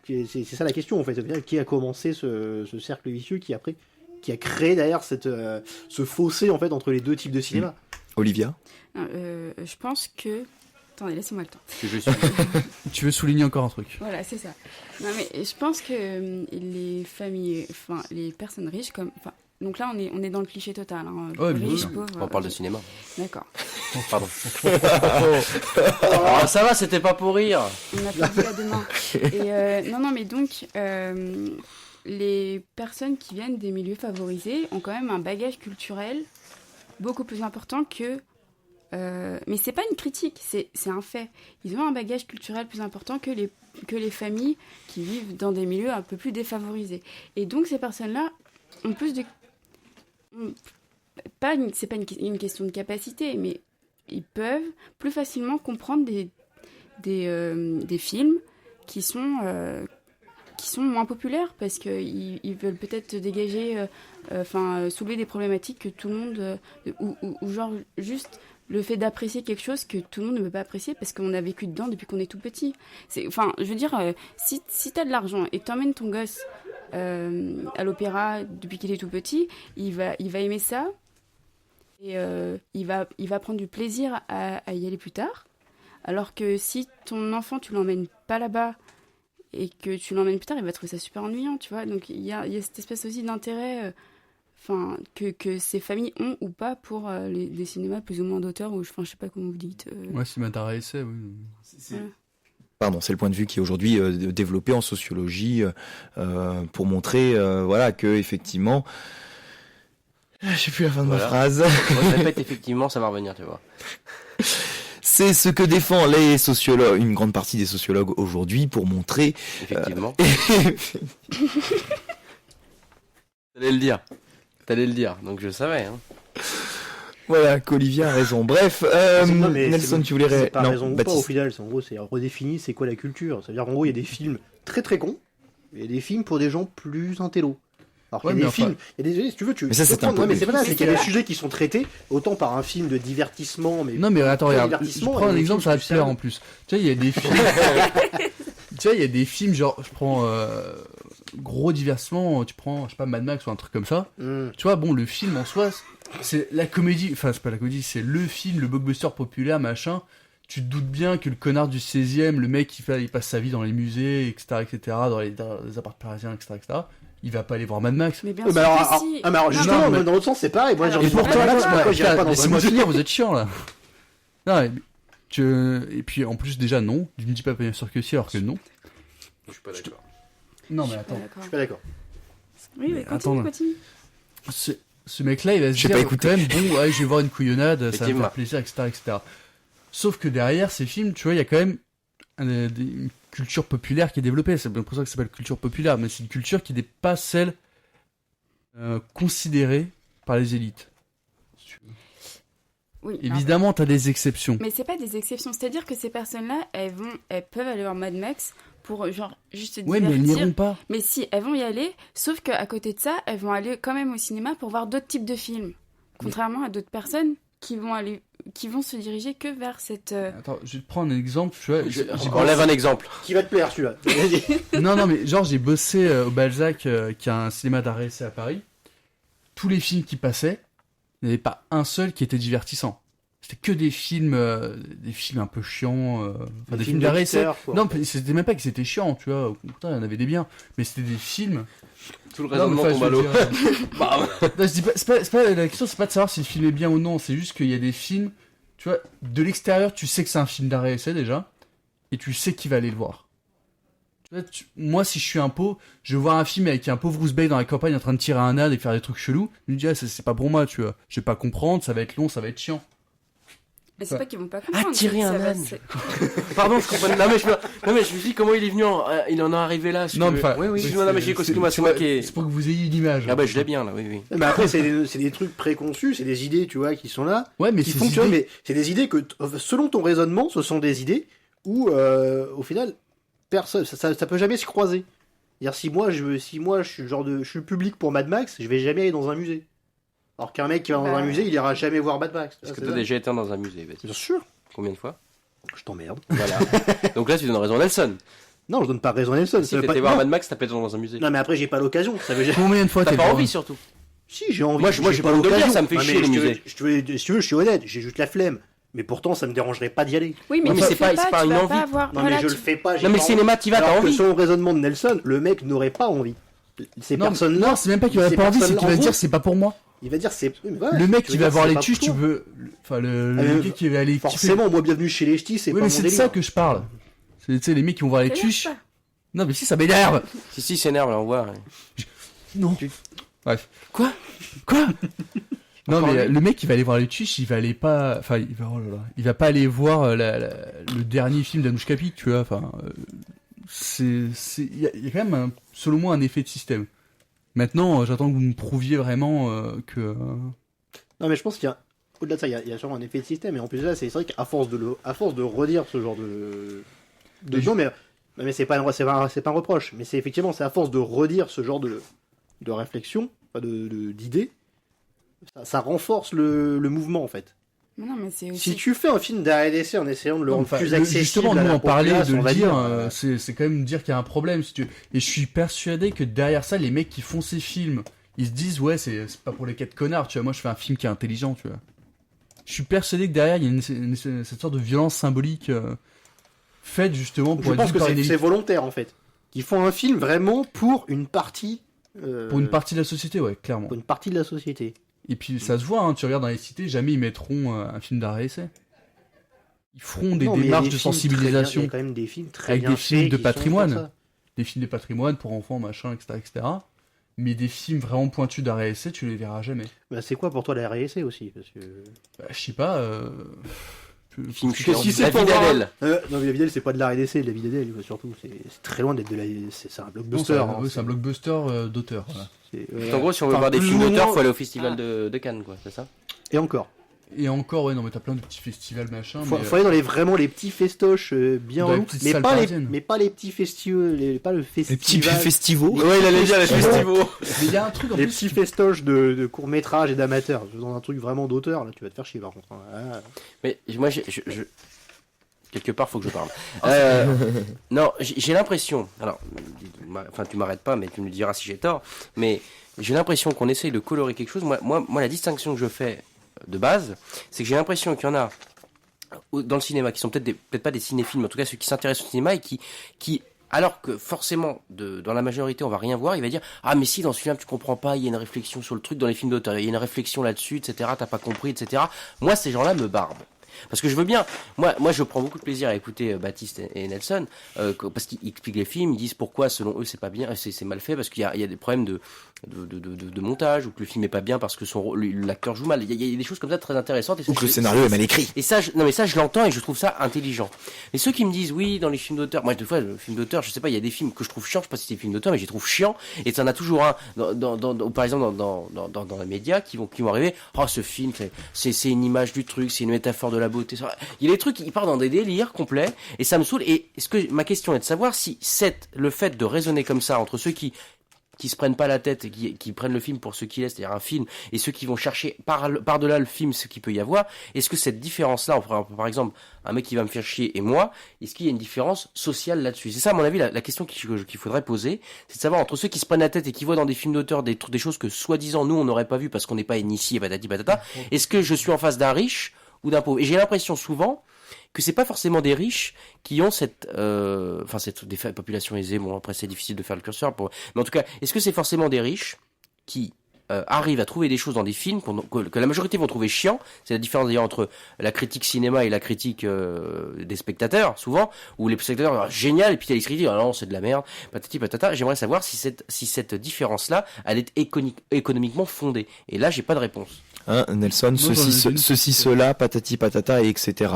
C'est ça la question en fait. C'est-à-dire, qui a commencé ce cercle vicieux qui a créé d'ailleurs ce fossé en fait entre les deux types de cinéma? Olivia. Je pense que... Attendez, laissez-moi le temps. Que je suis. Tu veux souligner encore un truc? Voilà, c'est ça. Non, mais je pense que les familles, enfin, les personnes riches, donc là, on est dans le cliché total. Hein. Ouais, bien Riches, sûr. pauvres. On parle de cinéma. D'accord. Pardon. Oh, ça va, c'était pas pour rire. On a perdu à demain. Et non, mais donc, les personnes qui viennent des milieux favorisés ont quand même un bagage culturel beaucoup plus important que... mais c'est pas une critique, c'est un fait. Ils ont un bagage culturel plus important que les familles qui vivent dans des milieux un peu plus défavorisés. Et donc ces personnes-là ont plus de... C'est pas une question de capacité, mais ils peuvent plus facilement comprendre des films qui sont moins populaires parce qu'ils veulent peut-être dégager, soulever des problématiques que tout le monde... ou genre juste le fait d'apprécier quelque chose que tout le monde ne peut pas apprécier parce qu'on a vécu dedans depuis qu'on est tout petit. Enfin, je veux dire, si t'as de l'argent et que t'emmènes ton gosse à l'opéra depuis qu'il est tout petit, il va aimer ça et il va prendre du plaisir à y aller plus tard. Alors que si ton enfant, tu l'emmènes pas là-bas et que tu l'emmènes plus tard, il va trouver ça super ennuyant, tu vois. Donc il y a cette espèce aussi d'intérêt que ces familles ont ou pas pour les cinémas plus ou moins d'auteur, ou je sais pas comment vous dites. Ouais, c'est m'intéressait, oui. Voilà. Pardon, c'est le point de vue qui est aujourd'hui développé en sociologie pour montrer que effectivement, j'ai plus la fin de ma phrase. Moi, je répète, effectivement, ça va revenir, tu vois. C'est ce que défend les sociologues, une grande partie des sociologues aujourd'hui, pour montrer. Effectivement. T'allais le dire, donc je savais. Hein. Voilà, qu'Olivier a raison. Bref, Nelson, tu voulais... C'est pas non, raison ou Baptiste. pas, au final. En gros, c'est redéfini, c'est quoi la culture. C'est-à-dire qu'en gros, il y a des films très très cons, et il y a des films pour des gens plus intellos. Alors qu'il y a des films... Il y a des... Si tu veux, Mais ça, c'est un peu... mais c'est pas ça, c'est qu'il y a des sujets qui sont traités, autant par un film de divertissement, mais... Non, mais attends, regarde, je divertissement, prends et un des exemple, films ça va te plus plaire sérieux. en plus. Tu sais, il y a des films... Tu vois, il y a des films, genre, je prends gros divertissement, tu prends, je sais pas, Mad Max ou un truc comme ça. Tu vois, bon, le film en soi, c'est la comédie, enfin, c'est pas la comédie, c'est le film, le blockbuster populaire, machin. Tu te doutes bien que le connard du 16e, le mec il passe sa vie dans les musées, etc., dans les apparts parisiens, etc., il va pas aller voir Mad Max. Mais bien Mais sûr alors, que si. alors justement, Non, mais- dans l'autre sens, c'est pareil. Moi, Alors, j'ai Et envie de pourtant, voir Mad Max, pourquoi j'irais pas dans un laissez-moi musée finir, vous êtes chiant là. Non, et puis en plus, déjà, non. Tu me dis pas bien sûr que si, alors que non. Je suis pas d'accord. Non, Je mais suis attends. pas d'accord. Je suis pas d'accord. Oui, mais Mais attends, continue. Ce mec-là, il va se J'ai dire pas écouté. quand même, bon, ouais, je vais voir une couillonnade, ça va me Effectivement. faire plaisir, etc. Sauf que derrière ces films, tu vois, il y a quand même une culture populaire qui est développée. C'est pour ça que ça s'appelle culture populaire, mais c'est une culture qui n'est pas celle considérée par les élites. Oui, Évidemment, t'as des exceptions. mais c'est pas des exceptions. C'est-à-dire que ces personnes-là, elles peuvent aller voir Mad Max pour genre juste se Ouais, mais elles divertir. n'iront pas. Mais si, elles vont y aller, sauf qu'à côté de ça, elles vont aller quand même au cinéma pour voir d'autres types de films. Contrairement à d'autres personnes qui vont se diriger que vers cette... Attends, je vais te prendre un exemple, tu vois. j'ai Enlève un exemple. Qui va te plaire, celui-là? Vas-y. Non, mais genre, j'ai bossé au Balzac, qui a un cinéma d'arrêt essai à Paris. Tous les films qui passaient, il n'y avait pas un seul qui était divertissant. C'était que des films un peu chiants, des films d'arrêt essai. d'horreur, quoi. Non, c'était même pas que c'était chiant, tu vois. Pourtant, il y en avait des biens. Mais c'était des films. Tout le Non, mais raisonnement enfin, tombe je à veux l'eau. dire, Bam. non, je dis pas, c'est pas, la question, c'est pas de savoir si le film est bien ou non. C'est juste qu'il y a des films, tu vois, de l'extérieur, tu sais que c'est un film d'arrêt essai déjà. Et tu sais qui va aller le voir. Tu vois, moi, si je suis un pauvre, je vois un film avec un pauvre Ouzbek dans la campagne en train de tirer un âne et faire des trucs chelous. Je me dis, ah, c'est pas pour moi, tu vois. Je vais pas comprendre, ça va être long, ça va être chiant. Mais c'est pas qu'ils vont pas comprendre. tirer ça un va, âne. c'est- Pardon, je comprends. Non, mais je me dis comment il est venu il en est arrivé là. si Non, tu mais veux. enfin, Oui, oui, c'est- excuse-moi, non, mais j'ai excuse-moi, c'est moi qui ai. C'est pour que vous ayez une image. Ah bah je l'ai bien là, oui, oui. Mais après, c'est des trucs préconçus, c'est des idées, tu vois, qui sont là, Ouais, mais qui ces fonctionnent, idées- mais c'est des idées que, selon ton raisonnement, ce sont des idées où, au final, personne, ça peut jamais se croiser. C'est-à-dire, si moi, je suis je suis le public pour Mad Max, je vais jamais aller dans un musée. Alors qu'un mec qui va dans un musée, il ira jamais voir Mad Max. Est-ce que C'est t'as ça. déjà été dans un musée, Baptiste? Bien sûr. Combien de fois? Je t'emmerde. Voilà. Donc là, tu donnes raison à Nelson. Non, je donne pas raison à Nelson. Si ça veut t'étais pas... voir non. Mad Max, t'as pas été dans un musée. Non, mais après, j'ai pas l'occasion. Ça veut dire... Combien de fois T'as t'es pas voir envie surtout. Si, j'ai envie. Moi, j'ai pas envie de le dire, ça me fait Ah, chier, mais les musées. si tu veux, je suis honnête, j'ai juste la flemme. Mais pourtant, ça me dérangerait pas d'y aller. Oui, mais Non, mais tu c'est le pas- fais c'est pas tu une vas envie. pas avoir... Non, voilà, mais je tu- le fais pas. j'ai Non, mais pas le cinéma, t'y vas, Alors t'as que envie. selon le raisonnement de Nelson, le mec n'aurait pas envie. Ces Non, personnes-là, non, c'est même pas qu'il va ces pas envie, c'est personnes-là, qu'il va en se dire gros, c'est pas pour moi. il va dire c'est. Voilà, Le mec tu qui veux va dire, voir c'est les pas tuches, pour tu toi. veux. Enfin, le Ah, gars qui va aller. Forcément, moi, bienvenue chez les ch'tis, c'est Oui, pas mais mon c'est de délire. ça que je parle. C'est, tu sais, les mecs qui vont voir les Ça tuches. m'énerve Non, mais si, ça m'énerve. Si, s'énerve, là, on voit. Non. Bref. Quoi? Non, Encore mais lui le mec qui va aller voir les tuches, il va aller pas. Enfin, oh là là. Il va pas aller voir le dernier film d'Anouchka Pic, tu vois. Enfin, il y a quand même, selon moi, un effet de système. Maintenant, j'attends que vous me prouviez vraiment que. Non, mais je pense qu'il y a. Au-delà de ça, il y a sûrement un effet de système. Et en plus de ça, c'est vrai qu'à force de redire ce genre de. Non, mais c'est pas un reproche. Mais c'est effectivement, c'est à force de redire ce genre de réflexion, enfin d'idées, ça renforce le mouvement en fait. Non, mais c'est aussi... Si tu fais un film d'arrêt d'essai en essayant de le rendre plus accessible justement, à nous la en parler, populace, de on le va dire, c'est quand même dire qu'il y a un problème, si tu veux. Et je suis persuadé que derrière ça, les mecs qui font ces films, ils se disent, ouais, c'est pas pour les quatre connards, tu vois, moi je fais un film qui est intelligent, tu vois. Je suis persuadé que derrière, il y a cette sorte de violence symbolique faite justement pour Je être pense vue que par une élite. c'est volontaire en fait. Ils font un film vraiment pour une partie. Pour une partie de la société, ouais, clairement. Pour une partie de la société. Et puis ça se voit, hein, tu regardes dans les cités, jamais ils mettront un film d'arrêt-essai. Ils feront des Non, mais il y a démarches des de films très bien- sensibilisation. Il y a quand même des films très Avec bien des films faits de qui sont patrimoine. comme ça. Des films de patrimoine pour enfants, machin, etc. Mais des films vraiment pointus d'arrêt-essai, tu les verras jamais. Bah, c'est quoi pour toi la RSC aussi parce que... Bah, je sais pas. Film Parce que chiant. si c'est La pour vie voir- d'Adèle. Non mais la vie d'Adèle c'est pas de la RDC, la vie d'Adèle surtout c'est très loin d'être de la c'est un Non, blockbuster. hein, c'est un blockbuster d'auteur. Voilà. c'est- En gros, si on veut Enfin, voir des plus films ou d'auteur, moins- faut aller au festival de Cannes, quoi, c'est ça? Et encore. Et encore, ouais, non, mais t'as plein de petits festivals, machin. Faut, mais, faut aller dans vraiment les petits festoches bien Dans les relous, petites mais salles pas parisiennes. les petits festivals, pas le Les petits festival. festivals. Ouais, il allait dire les festivals. mais il y a un truc en Les plus. petits festoches de courts-métrages et d'amateurs. Dans un truc vraiment d'auteur, là, tu vas te faire chier par contre. hein. Ah. Mais moi, quelque part, faut que je parle. Non, j'ai l'impression. Alors, enfin, tu m'arrêtes pas, mais tu me diras si j'ai tort. Mais j'ai l'impression qu'on essaye de colorer quelque chose. Moi, la distinction que je fais de base, c'est que j'ai l'impression qu'il y en a dans le cinéma qui sont peut-être pas des cinéphiles, mais en tout cas ceux qui s'intéressent au cinéma et qui alors que forcément dans la majorité on va rien voir, il va dire ah mais si dans ce film tu comprends pas, il y a une réflexion sur le truc dans les films d'auteur, il y a une réflexion là-dessus, etc. T'as pas compris, etc. Moi ces gens-là me barbent. Parce que je veux bien, moi je prends beaucoup de plaisir à écouter Baptiste et Nelson, parce qu'ils expliquent les films, ils disent pourquoi selon eux c'est pas bien, c'est mal fait, parce qu'il y a des problèmes de montage, ou que le film est pas bien parce que l'acteur joue mal. Il y a des choses comme ça très intéressantes. Ou que le scénario est mal écrit. Et ça, non mais ça je l'entends et je trouve ça intelligent. Mais ceux qui me disent oui dans les films d'auteur, moi des fois le film d'auteur, je sais pas, il y a des films que je trouve chiants, je sais pas si c'est des films d'auteur, mais je les trouve chiants. Et t'en as toujours un par exemple dans les médias qui vont arriver. Oh ce film c'est une image du truc, c'est une métaphore de la beauté. Il y a des trucs qui partent dans des délires complets et ça me saoule. Et ma question est de savoir si le fait de raisonner comme ça entre ceux qui se prennent pas la tête et qui prennent le film pour ce qu'il est, c'est-à-dire un film, et ceux qui vont chercher par-delà le film ce qu'il peut y avoir, est-ce que cette différence-là, par exemple, un mec qui va me faire chier et moi, est-ce qu'il y a une différence sociale là-dessus? C'est ça, à mon avis, la question qu'il faudrait poser, c'est de savoir entre ceux qui se prennent la tête et qui voient dans des films d'auteur des choses que soi-disant nous on n'aurait pas vu parce qu'on n'est pas initié, patati patata, est-ce que je suis en face d'un riche ou d'un pauvre? Et j'ai l'impression souvent que c'est pas forcément des riches qui ont des populations aisées. Bon, après c'est difficile de faire le curseur mais en tout cas, est-ce que c'est forcément des riches qui arrivent à trouver des choses dans des films que la majorité vont trouver chiants? C'est la différence d'ailleurs entre la critique cinéma et la critique des spectateurs, souvent, où les spectateurs génial, et puis les critiques ah non c'est de la merde, patati patata. J'aimerais savoir si cette différence-là elle est économiquement fondée. Et là j'ai pas de réponse. Hein, Nelson, ceci, cela, patati patata, et etc.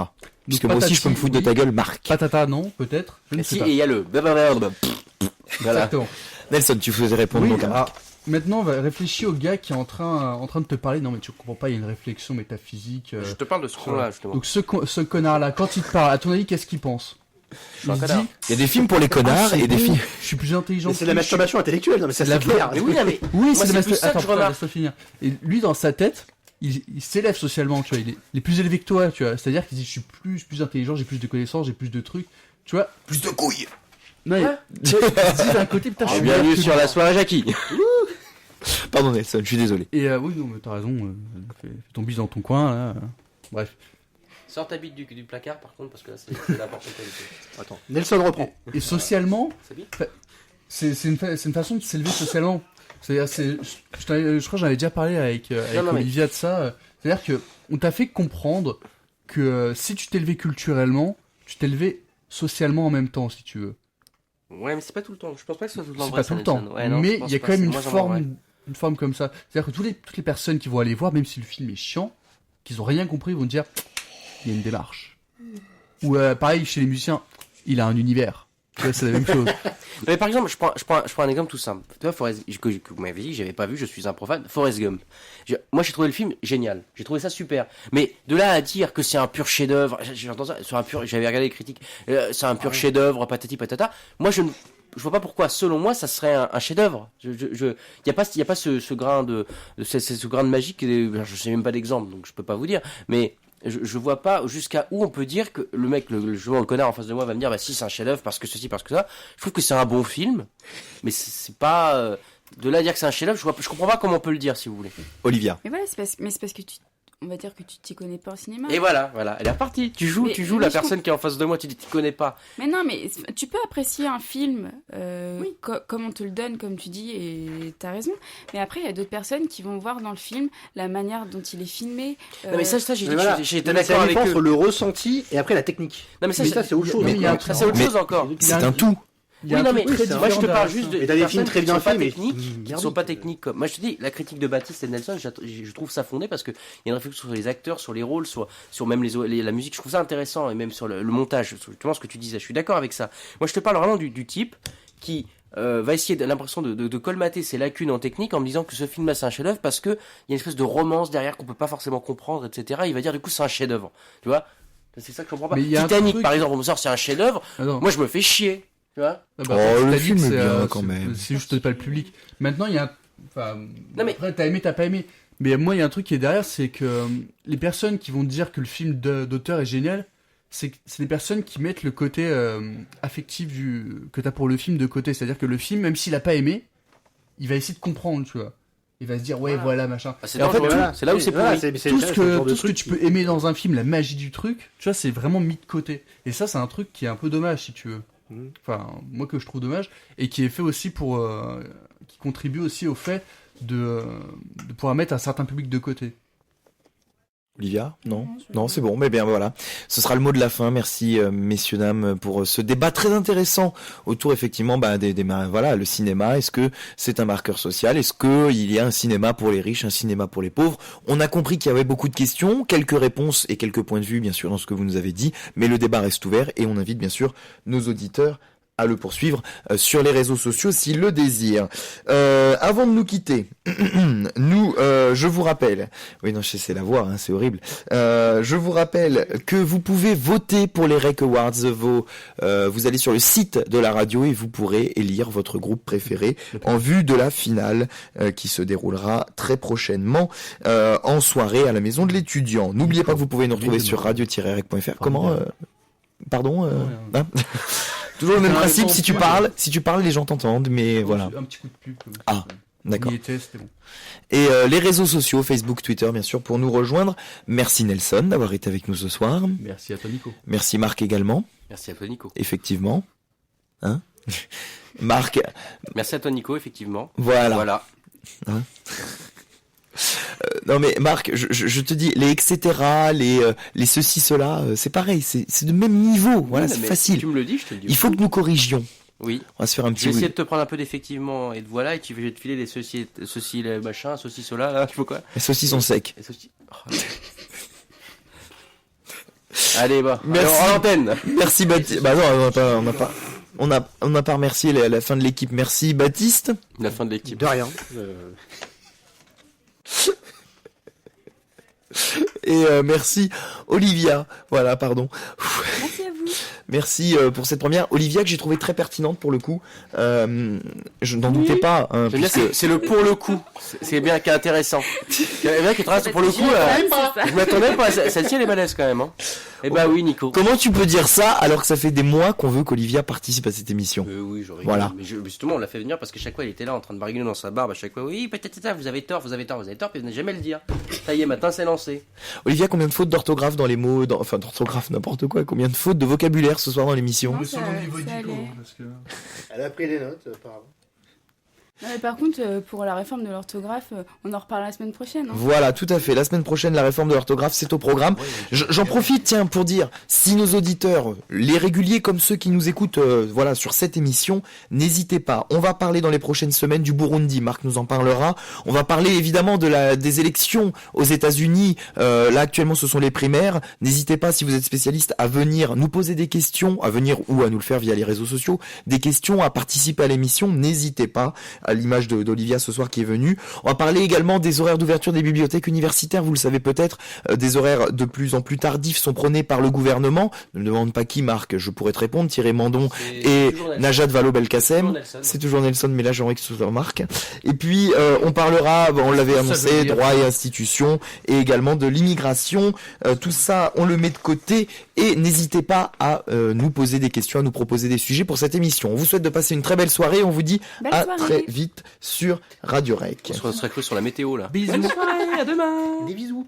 Puisque moi aussi je peux me foutre de ta gueule, Marc. Patata, non, peut-être. Je ne sais pas. Et il y a le voilà. Exactement. Nelson, tu faisais répondre Oui, donc à Marc. alors, maintenant, on va réfléchir au gars qui est en train de te parler. Non, mais tu comprends pas, il y a une réflexion métaphysique. Je te parle de ce con-là, justement. Donc, ce connard-là, quand il te parle, à ton avis, qu'est-ce qu'il pense? Je suis un Il se connard. dit, Il y a des films pour les connards et des films. je suis plus intelligent Mais que c'est de la lui, masturbation intellectuelle, non mais ça C'est de c'est la clair. Mais oui, mais Oui, Moi, c'est c'est de plus ça que Attends, je remarque. laisse-moi finir. Et lui, dans sa tête, il s'élève socialement, tu vois. Il est plus élevé que toi, tu vois. C'est-à-dire qu'il dit, je suis plus intelligent, j'ai plus de connaissances, j'ai plus de trucs. Tu vois. Plus de couilles. Non, il se dit d'un côté, putain, je suis bienvenue meilleur que sur lui. la soirée Jackie. Pardon Nelson, je suis désolé. Et oui, non, mais t'as raison. Fais ton bise dans ton coin, là. Bref. Sors ta bite du placard par contre parce que là c'est l'important. Attends, Nelson reprend. Et socialement, C'est bien. c'est une façon de s'élever socialement. C'est-à-dire, je crois que j'en avais déjà parlé avec Non, mais- Olivia de ça. C'est-à-dire que on t'a fait comprendre que si tu t'élevais culturellement, tu t'élevais socialement en même temps, si tu veux. Ouais, mais c'est pas tout le temps. Je pense pas que ce soit tout le temps C'est vrai. pas tout le temps. Ouais, non, je mais pense il y a pas, quand même c'est une moins en moins vrai. forme comme ça. C'est-à-dire que toutes les personnes qui vont aller voir, même si le film est chiant, qu'ils ont rien compris, vont dire il y a une démarche. Ou pareil chez les musiciens, il a un univers. Tu vois, c'est la même chose. Mais par exemple, je prends un exemple tout simple. Tu vois, que vous m'avez dit, j'avais pas vu, je suis un profane. Forrest Gump. Moi, j'ai trouvé le film génial. J'ai trouvé ça super. Mais de là à dire que c'est un pur chef-d'œuvre, j'entends ça, j'avais regardé les critiques, c'est un pur chef-d'œuvre, patati patata. Moi, je vois pas pourquoi, selon moi, ça serait un chef-d'œuvre. Y a pas ce grain de magie, je sais même pas d'exemple, donc je peux pas vous dire. Mais je vois pas jusqu'à où on peut dire que le mec, le joueur, le connard en face de moi va me dire, bah si, c'est un chef-d'œuvre parce que ceci, parce que ça. Je trouve que c'est un bon film, mais c'est pas de là à dire que c'est un chef-d'œuvre. Je comprends pas comment on peut le dire, si vous voulez. Olivia. Mais voilà, c'est parce que on va dire que tu t'y connais pas au cinéma. Et voilà, elle est repartie. Tu joues la personne qui est en face de moi, tu t'y connais pas. Mais non, mais tu peux apprécier un film comme on te le donne, comme tu dis, et t'as raison. Mais après, il y a d'autres personnes qui vont voir dans le film la manière dont il est filmé. Non, mais ça, j'ai été C'est d'accord avec eux. entre le ressenti et après la technique. Non, mais ça, c'est autre chose. Ça, c'est autre chose encore. C'est un tout. Oui, non, mais moi je te parle juste de Et t'as des films personnes très qui bien sont pas faits, mais techniques, qui ne sont pas techniques comme. Moi je te dis, la critique de Baptiste et de Nelson, je trouve ça fondé parce qu'il y a une réflexion sur les acteurs, sur les rôles, sur même la musique. Je trouve ça intéressant et même sur le montage. Justement ce que tu disais, je suis d'accord avec ça. Moi je te parle vraiment du type qui va essayer l'impression de colmater ses lacunes en technique en me disant que ce film-là c'est un chef-d'œuvre parce que il y a une espèce de romance derrière qu'on peut pas forcément comprendre, etc. Il va dire du coup c'est un chef-d'œuvre, tu vois. C'est ça que je comprends pas. Titanic par exemple, on me sort c'est un chef-d'œuvre. Moi je me fais chier. Tu vois le film est bien quand même. C'est juste pas le public. Maintenant, il y a Non, mais... Après, t'as aimé, t'as pas aimé. Mais moi, il y a un truc qui est derrière, c'est que les personnes qui vont dire que le film d'auteur est génial, c'est des personnes qui mettent le côté affectif que t'as pour le film de côté. C'est-à-dire que le film, même s'il a pas aimé, il va essayer de comprendre, tu vois. Il va se dire, voilà, machin. Et en fait, c'est là où c'est pourri. Tout ce que tu peux aimer dans un film, la magie du truc, tu vois, c'est vraiment mis de côté. Et ça, c'est un truc qui est un peu dommage, si tu veux. Enfin, moi que je trouve dommage, et qui est fait aussi qui contribue aussi au fait de pouvoir mettre un certain public de côté. Olivia ? Non, c'est bon. Mais bien voilà, ce sera le mot de la fin. Merci messieurs dames pour ce débat très intéressant autour effectivement voilà, le cinéma. Est-ce que c'est un marqueur social ? Est-ce que il y a un cinéma pour les riches, un cinéma pour les pauvres ? On a compris qu'il y avait beaucoup de questions, quelques réponses et quelques points de vue bien sûr dans ce que vous nous avez dit, mais le débat reste ouvert et on invite bien sûr nos auditeurs à le poursuivre sur les réseaux sociaux s'ils le désirent. Avant de nous quitter, je vous rappelle, oui non je sais c'est la voix, c'est horrible. Je vous rappelle que vous pouvez voter pour les Rec Awards. Vous allez sur le site de la radio et vous pourrez élire votre groupe préféré en vue de la finale qui se déroulera très prochainement en soirée à la maison de l'étudiant. N'oubliez pas que vous pouvez nous retrouver sur radio-rec.fr. Comment pardon Toujours le même principe, si tu parles, les gens t'entendent, mais voilà. Un petit coup de pub. Ah, d'accord. C'était bon. Et les réseaux sociaux, Facebook, Twitter, bien sûr, pour nous rejoindre. Merci Nelson d'avoir été avec nous ce soir. Merci à toi Nico. Merci Marc également. Merci à toi Nico. Effectivement. Marc. Merci à toi Nico, effectivement. Voilà. Non mais Marc, je te dis, les etc, les ceci, cela, c'est pareil, c'est de même niveau, voilà, c'est facile. Si tu me le dis, je te le dis. Il faut que nous corrigions. Oui. On va se faire un petit. Je vais essayer de te prendre un peu d'effectivement et de voilà, et je vais te filer les ceci, les machins, ceci, cela, là, tu vois quoi ? Les saucissons secs. Allez, merci. Alors, à l'antenne. Merci Baptiste. Bah non, on n'a pas remercié la fin de l'équipe. Merci Baptiste. La fin de l'équipe. De rien. Et merci Olivia. Voilà, pardon. Merci à vous. Merci pour cette première. Olivia que j'ai trouvé très pertinente pour le coup. Je n'en doutais pas. C'est le pour le coup. C'est bien qui est intéressant. Il y a qui est pour le coup. Je m'attendais pas. Celle-ci elle est balèze quand même. Eh ben oui Nico. Comment tu peux dire ça alors que ça fait des mois qu'on veut qu'Olivia participe à cette émission ? Oui, j'aurais. Voilà. Mais justement on l'a fait venir parce que chaque fois il était là en train de barguiner dans sa barbe à chaque fois. Oui, peut-être vous avez tort, puis il venait jamais le dire. Ça y est, maintenant c'est lancé. Olivia, combien de fautes d'orthographe dans les mots, d'orthographe n'importe quoi, combien de fautes de vocabulaire ce soir dans l'émission ? Non, ça allait. Parce que... Elle a pris des notes, apparemment. Non, mais par contre, pour la réforme de l'orthographe, on en reparle la semaine prochaine. Voilà, tout à fait. La semaine prochaine, la réforme de l'orthographe, c'est au programme. J'en profite, tiens, pour dire, si nos auditeurs, les réguliers comme ceux qui nous écoutent, voilà, sur cette émission, n'hésitez pas. On va parler dans les prochaines semaines du Burundi. Marc nous en parlera. On va parler évidemment des élections aux États-Unis. Là, actuellement, ce sont les primaires. N'hésitez pas, si vous êtes spécialiste, à venir nous poser des questions, à venir ou à nous le faire via les réseaux sociaux, des questions, à participer à l'émission. N'hésitez pas. à l'image d'Olivia ce soir qui est venue. On va parler également des horaires d'ouverture des bibliothèques universitaires. Vous le savez peut-être, des horaires de plus en plus tardifs sont prônés par le gouvernement. Ne me demande pas qui, Marc, je pourrais te répondre. Thierry Mandon et Najat Vallaud-Belkacem. C'est toujours Nelson, mais là j'aimerais que ce soit Marc. Et puis on parlera, on l'avait annoncé, droit et institutions, et également de l'immigration. Tout ça, on le met de côté, et n'hésitez pas à nous poser des questions, à nous proposer des sujets pour cette émission. On vous souhaite de passer une très belle soirée. On vous dit à très vite sur Radio Rec. On serait cru sur la météo là. Bisous. Bonne soirée, à demain. Des bisous.